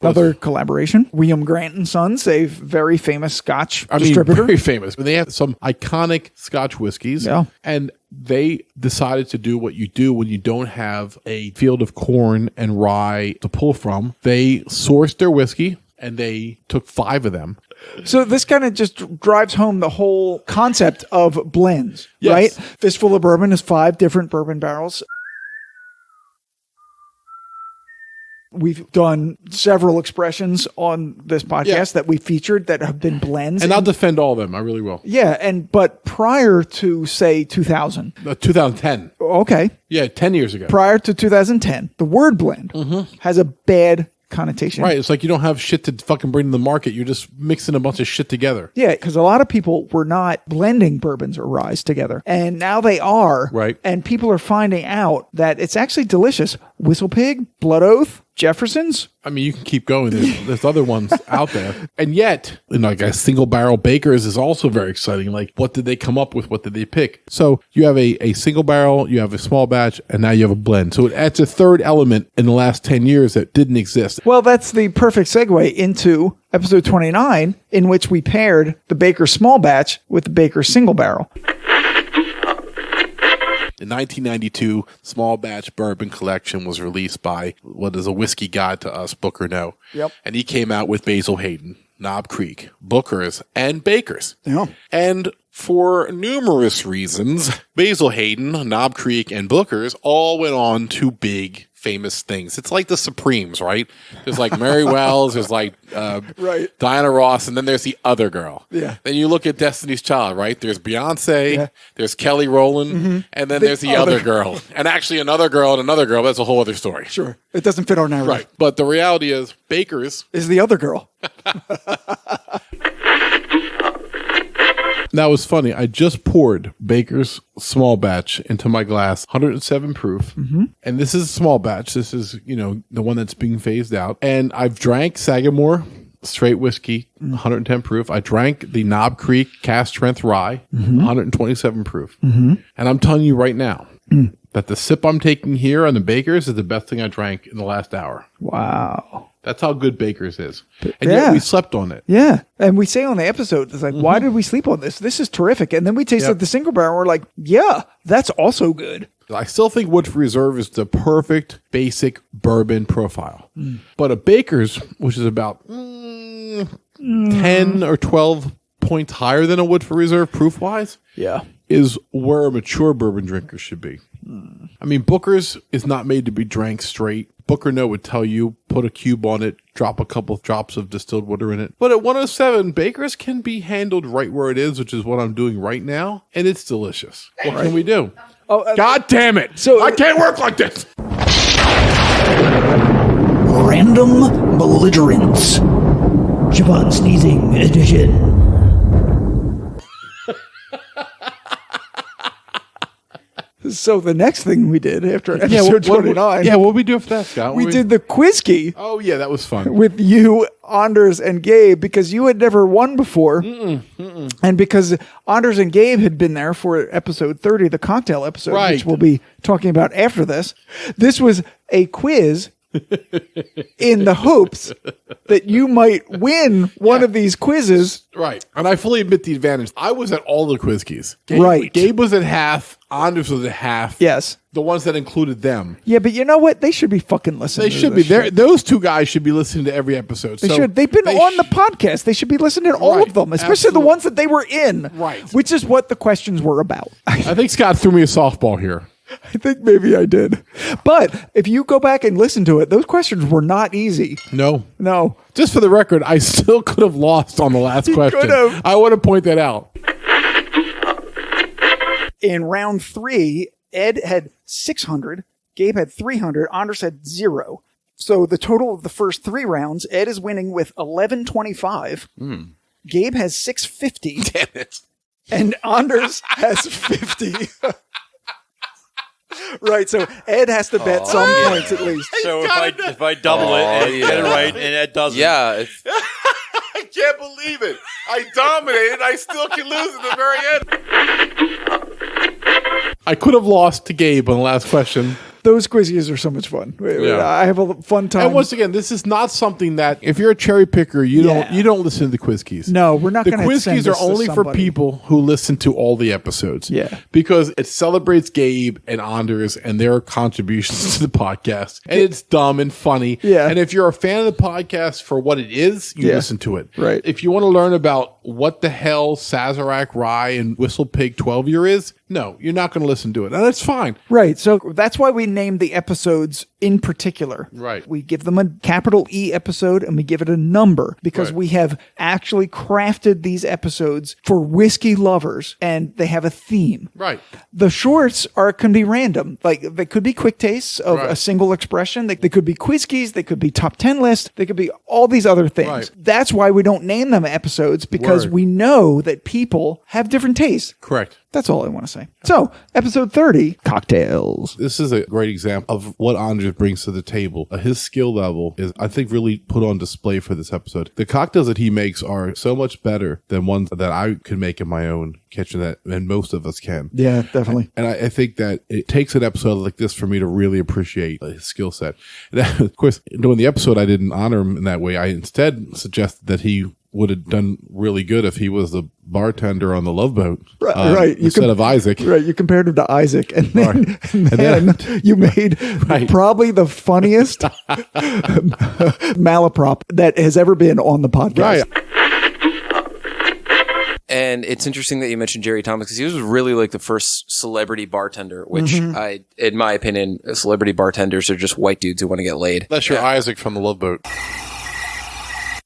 another collaboration. William Grant and Sons, a very famous Scotch distributor. Very famous. But they have some iconic Scotch whiskeys. Yeah. And they decided to do what you do when you don't have a field of corn and rye to pull from. They sourced their whiskey and they took 5 of them. So this kind of just drives home the whole concept of blends, Yes. right? Fistful of Bourbon is 5 different bourbon barrels. We've done several expressions on this podcast that we featured that have been blends. And I'll defend all of them. I really will. Yeah, but prior to, say, 2000. 2010. Okay. Yeah, 10 years ago. Prior to 2010, the word blend has a bad connotation. Right. It's like you don't have shit to fucking bring to the market. You're just mixing a bunch of shit together. Yeah, because a lot of people were not blending bourbons or ryes together. And now they are. Right. And people are finding out that it's actually delicious. Whistle Pig, Blood Oath, Jefferson's. I mean, you can keep going. There's other ones out there. And yet, like a single barrel Baker's is also very exciting. Like, what did they come up with? What did they pick? So you have a single barrel, you have a small batch, and now you have a blend. So it adds a third element in the last 10 years that didn't exist. Well, that's the perfect segue into episode 29, in which we paired the Baker small batch with the Baker single barrel. The 1992 Small Batch Bourbon Collection was released by what is a whiskey god to us, Booker No. Yep. And he came out with Basil Hayden, Knob Creek, Booker's, and Baker's. Yeah. And for numerous reasons, Basil Hayden, Knob Creek, and Booker's all went on to big, famous things. It's like the Supremes, right? There's like Mary Wells, there's like Right. Diana Ross, and then there's the other girl. Yeah. Then you look at Destiny's Child, right? There's Beyonce, there's Kelly Rowland, and then there's the other girl. And actually another girl and another girl. That's a whole other story. Sure. It doesn't fit our narrative. Right. But the reality is Baker's Is the other girl. That was funny. I just poured Baker's small batch into my glass, 107 proof. And this is a small batch. This is, the one that's being phased out. And I've drank Sagamore straight whiskey, 110 proof. I drank the Knob Creek cast strength rye, 127 proof. And I'm telling you right now that the sip I'm taking here on the Baker's is the best thing I drank in the last hour. Wow. That's how good Baker's is. And yet we slept on it. Yeah. And we say on the episode, it's like, why did we sleep on this? This is terrific. And then we tasted the single barrel. We're like, yeah, that's also good. I still think Woodford Reserve is the perfect basic bourbon profile. But a Baker's, which is about 10 or 12 points higher than a Woodford Reserve proof-wise, is where a mature bourbon drinker should be. I mean, Booker's is not made to be drank straight. Booker No would tell you, put a cube on it, drop a couple of drops of distilled water in it. But at 107, Baker's can be handled right where it is, which is what I'm doing right now, and it's delicious. What can we do? God damn it! So I can't work like this! Random Belligerents. Siobhan Sneezing Edition. So the next thing we did after episode 29. Yeah, what did we do for that, Scott? We did the quiz key. Oh, yeah, that was fun. With you, Anders, and Gabe, because you had never won before. And because Anders and Gabe had been there for episode 30, the cocktail episode, which we'll be talking about after this. This was a quiz in the hopes that you might win one of these quizzes. Right. And I fully admit the advantage. I was at all the quiz keys. Right. Gabe was at half. Anders was at half. Yes. The ones that included them. Yeah, but you know what? They should be fucking listening. They should be. Those two guys should be listening to every episode. They should. They've been on the podcast. They should be listening to all of them, especially the ones that they were in. Right. Which is what the questions were about. I think Scott threw me a softball here. I think maybe I did. But if you go back and listen to it, those questions were not easy. No. No. Just for the record, I still could have lost on the last question. could have. I want to point that out. In round 3, Ed had 600, Gabe had 300, Anders had 0. So the total of the first 3 rounds, Ed is winning with 1125. Gabe has 650. Damn it. And Anders has 50. Right, so Ed has to bet some points at least. So if I double it and get it right, and Ed doesn't. Yeah. I can't believe it. I dominated. I still can lose at the very end. I could have lost to Gabe on the last question, Those quizzes are so much fun. Yeah. I have a fun time. And once again, this is not something that if you're a cherry picker, you don't listen to the quiz keys. No, we're not The going to quiz send keys are this to only for somebody. people who listen to all the episodes. Yeah. Because it celebrates Gabe and Anders and their contributions to the podcast. And it's dumb and funny. Yeah. And if you're a fan of the podcast for what it is, you listen to it. Right. If you want to learn about what the hell Sazerac Rye and Whistle Pig 12-year is, no, you're not going to listen to it. And that's fine. Right. So that's why we named the episodes in particular. Right. We give them a capital E episode and we give it a number because we have actually crafted these episodes for whiskey lovers and they have a theme. Right. The shorts can be random. Like they could be quick tastes of a single expression. They could be quiz keys. They could be top 10 lists. They could be all these other things. Right. That's why we don't name them episodes because we know that people have different tastes. Correct. That's all I want to say. So, episode 30, cocktails. This is a great example of what Andres brings to the table. His skill level is, I think, really put on display for this episode. The cocktails that he makes are so much better than ones that I could make in my own kitchen, and most of us can. Yeah, definitely. And I think that it takes an episode like this for me to really appreciate his skill set. And of course, during the episode, I didn't honor him in that way. I instead suggested that he would have done really good if he was the bartender on the Love Boat, right? Instead of Isaac. Right, you compared him to Isaac, and then, you made probably the funniest malaprop that has ever been on the podcast. Right. And it's interesting that you mentioned Jerry Thomas because he was really like the first celebrity bartender, which in my opinion, celebrity bartenders are just white dudes who want to get laid. Unless you're Isaac from the Love Boat.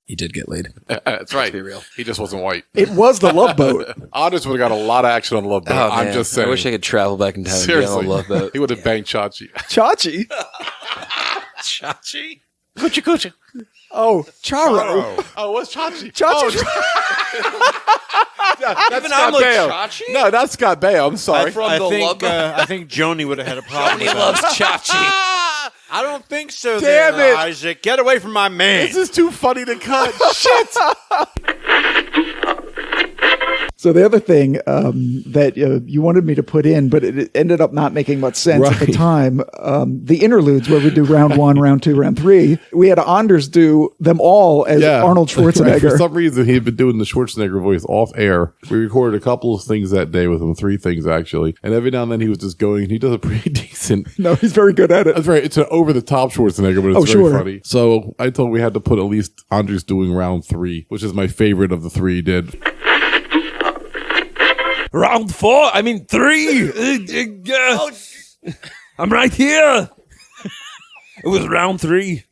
He did get laid. That's right. Let's be real. He just wasn't white. It was the Love Boat. Anders would have got a lot of action on the Love Boat. Oh, I'm man. just saying. I wish I could travel back in time Seriously. and be on a Love Boat. He would have banged Chachi. Chachi? Chachi? Coochie coochie. Oh, Charo. Oh, what's Chachi? Chachi. That's Even Scott I'm like, Baio. Chachi? No, that's Scott Baio. I'm sorry. I think Joni would have had a problem He with loves that. Chachi. I don't think so. Damn there, it. Isaac. Get away from my man. This is too funny to cut. Shit. So the other thing that you wanted me to put in, but it ended up not making much sense at the time, the interludes where we do round 1, round 2, round 3, we had Anders do them all as Arnold Schwarzenegger. For some reason, he had been doing the Schwarzenegger voice off air. We recorded a couple of things that day with him, 3 things actually. And every now and then he was just going, and he does a pretty decent. No, he's very good at it. That's right. It's an over-the-top Schwarzenegger, but it's very funny. So I told him we had to put at least Andres doing round 3, which is my favorite of the 3 he did. Round 4, I mean 3. I'm right here. It was round 3.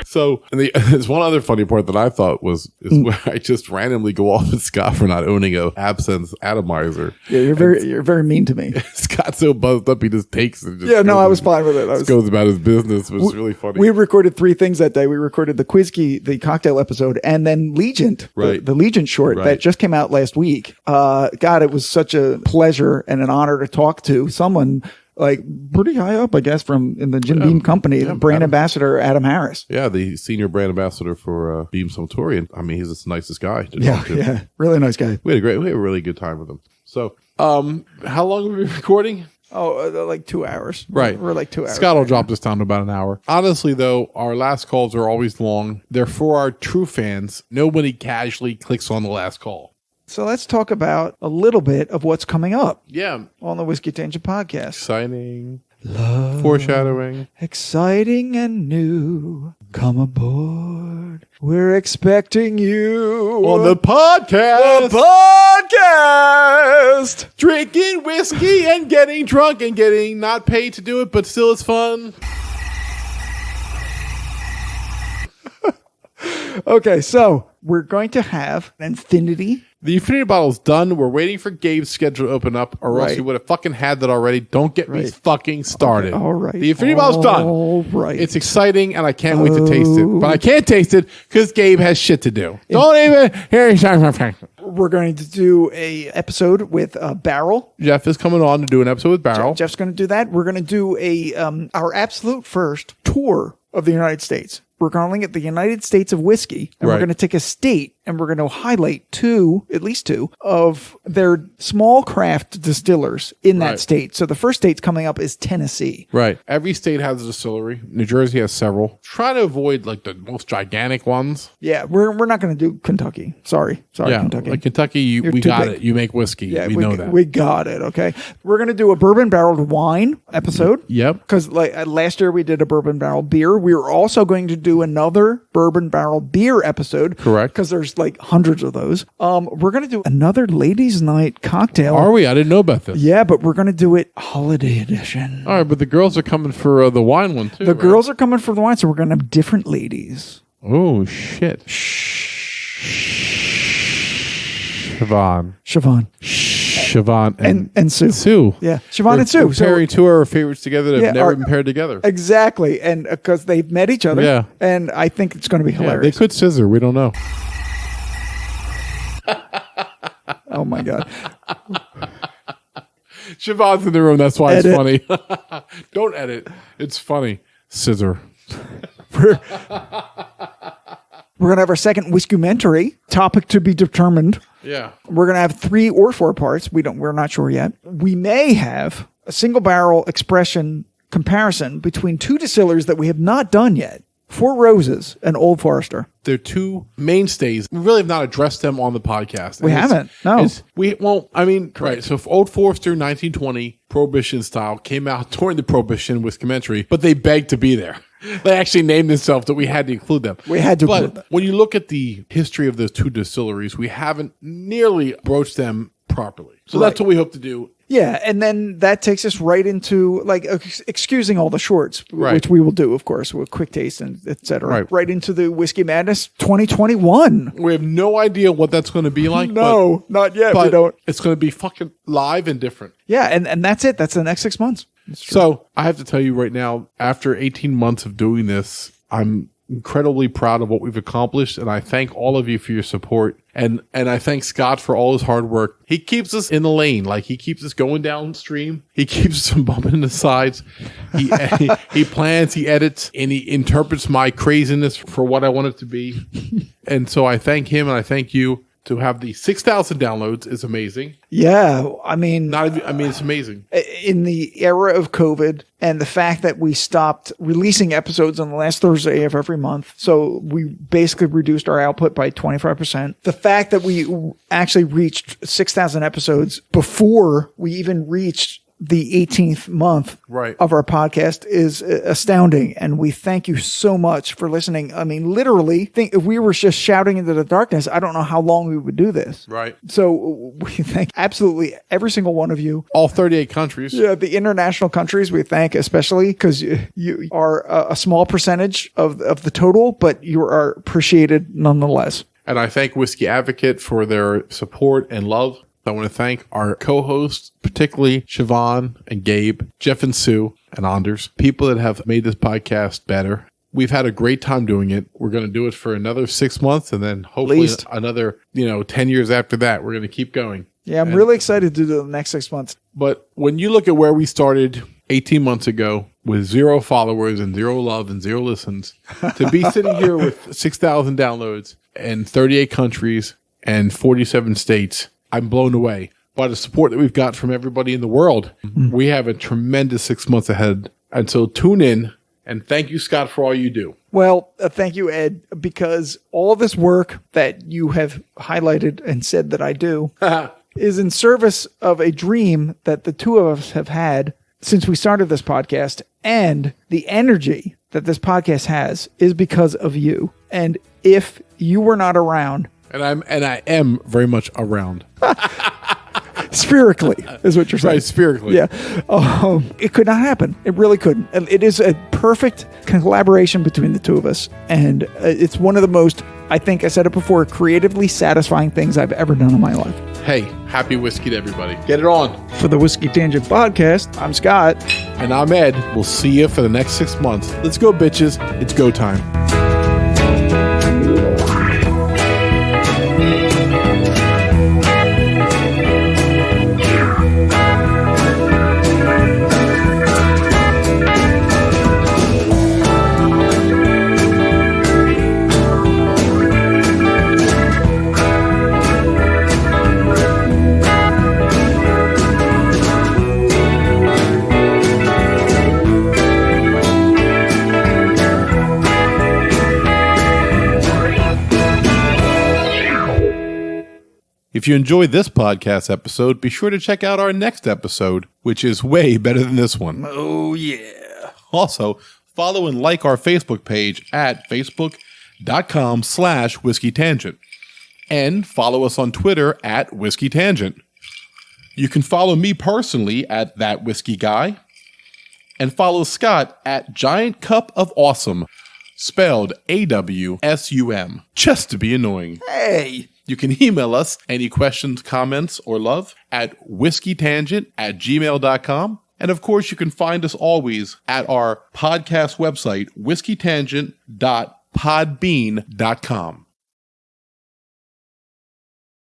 So there's one other funny part that I thought is where I just randomly go off at Scott for not owning a absinthe atomizer. Yeah, you're very mean to me. Scott's so buzzed up he just takes it. I was fine with it. Goes about his business. It was really funny. We recorded 3 things that day. We recorded the Quizkey, the cocktail episode, and then Legent, the Legent short that just came out last week. God, it was such a pleasure and an honor to talk to someone like pretty high up, I guess, in the Jim Beam company, brand ambassador Adam Harris. Yeah, the senior brand ambassador for Beam Suntory. And I mean, he's the nicest guy to talk to. Yeah, really nice guy. We had a really good time with him. So, how long have we been recording? Oh, like 2 hours. Right. We're like 2 hours. Scott will drop this down to about an hour. Honestly, though, our last calls are always long. They're for our true fans. Nobody casually clicks on the last call. So let's talk about a little bit of what's coming up. Yeah. On the Whiskey Tangent podcast. Exciting. Love. Foreshadowing. Exciting and new. Come aboard. We're expecting you. On the podcast. The podcast. Drinking whiskey and getting drunk and getting not paid to do it, but still it's fun. Okay, so we're going to have an Infinity. The Infinity bottle's done. We're waiting for Gabe's schedule to open up, or else he would have fucking had that already. Don't get me fucking started. Okay, all right. The Infinity bottle's done. All right. It's exciting, and I can't wait to taste it. But I can't taste it because Gabe has shit to do. Don't even hear We're going to do a episode with Barrel. Jeff is coming on to do an episode with Barrel. Jeff's going to do that. We're going to do our absolute first tour of the United States. We're calling it the United States of Whiskey, and we're going to take a state and we're going to highlight at least two, of their small craft distillers in that Right. state. So the first state's coming up is Tennessee. Right. Every state has a distillery. New Jersey has several. Try to avoid like the most gigantic ones. Yeah, we're not going to do Kentucky. Sorry, Yeah, Kentucky. like Kentucky, You're we too got big. it. You make whiskey. Yeah, we know that. We got it. Okay, we're gonna do a bourbon barreled wine episode. Yep. Because last year we did a bourbon barrel beer. We were also going to do another bourbon barrel beer episode. Correct. Because there's like hundreds of those. We're gonna do another ladies' night cocktail. Are we? I didn't know about this. Yeah, but we're gonna do it holiday edition. All right, but the girls are coming for the wine one too. The girls are coming for the wine, so we're gonna have different ladies. Oh shit. Siobhan and Sue. Yeah, Siobhan and Sue. We're pairing two of our favorites together that have never been paired together. Exactly, and because they've met each other. Yeah. And I think it's going to be Yeah, hilarious. they could scissor. We don't know. Oh my god. Siobhan's in the room. That's why Edit. it's funny. Don't edit. It's funny. Scissor. We're going to have our second whiskumentary, topic to be determined. Yeah. We're going to have 3 or 4 parts. We're not sure yet. We may have a single barrel expression comparison between 2 distillers that we have not done yet. Four Roses and Old Forester. They're two mainstays. We really have not addressed them on the podcast. We haven't. No. Right. So if Old Forester 1920 Prohibition style came out during the Prohibition whiskumentary, but they begged to be there. They actually named themselves that we had to include them. We had to include But them. when you look at the history of those 2 distilleries, we haven't nearly broached them properly. So that's what we hope to do. Yeah, and then that takes us right into excusing all the shorts, Right. which we will do, of course, with quick taste and etc. Right. Into the Whiskey Madness 2021. We have no idea what that's going to be like. No, not yet. But We don't. It's going to be fucking live and different. Yeah, and that's it. That's the next 6 months. So I have to tell you right now, after 18 months of doing this, I'm incredibly proud of what we've accomplished, and I thank all of you for your support. And I thank Scott for all his hard work. He keeps us in the lane, like he keeps us going downstream. He keeps us from bumping in the sides. He plans, he edits, and he interprets my craziness for what I want it to be. And so I thank him, and I thank you. To have the 6,000 downloads is amazing. Yeah, I mean, it's amazing. In the era of COVID and the fact that we stopped releasing episodes on the last Thursday of every month, so we basically reduced our output by 25%. The fact that we actually reached 6,000 episodes before we even reached the 18th month of our podcast is astounding. And we thank you so much for listening. I mean, literally, if we were just shouting into the darkness, I don't know how long we would do this. Right. So we thank absolutely every single one of you. All 38 countries. Yeah, the international countries we thank especially because you are a small percentage of the total, but you are appreciated nonetheless. And I thank Whiskey Advocate for their support and love. I want to thank our co-hosts, particularly Siobhan and Gabe, Jeff and Sue, and Anders, people that have made this podcast better. We've had a great time doing it. We're going to do it for another 6 months, and then hopefully another 10 years after that. We're going to keep going. Yeah, I'm really excited to do the next 6 months. But when you look at where we started 18 months ago with 0 followers and 0 love and 0 listens, to be sitting here with 6,000 downloads and 38 countries and 47 states, I'm blown away by the support that we've got from everybody in the world. We have a tremendous 6 months ahead. And so tune in, and thank you, Scott, for all you do. Well, thank you, Ed, because all this work that you have highlighted and said that I do is in service of a dream that the two of us have had since we started this podcast. And the energy that this podcast has is because of you. And if you were not around, and I am very much around. Spherically, is what you're saying. Right, spherically. Yeah. It could not happen. It really couldn't. And it is a perfect collaboration between the two of us. And it's one of the most, I think I said it before, creatively satisfying things I've ever done in my life. Hey, happy whiskey to everybody. Get it on. For the Whiskey Tangent Podcast, I'm Scott. And I'm Ed. We'll see you for the next 6 months. Let's go, bitches. It's go time. If you enjoyed this podcast episode, be sure to check out our next episode, which is way better than this one. Oh, yeah. Also, follow and like our Facebook page at facebook.com/Whiskey Tangent. And follow us on Twitter at Whiskey Tangent. You can follow me personally at That Whiskey Guy. And follow Scott at Giant Cup of Awesome, spelled AWSUM, just to be annoying. Hey! You can email us any questions, comments, or love at whiskeytangent@gmail.com. And of course, you can find us always at our podcast website, whiskeytangent.podbean.com.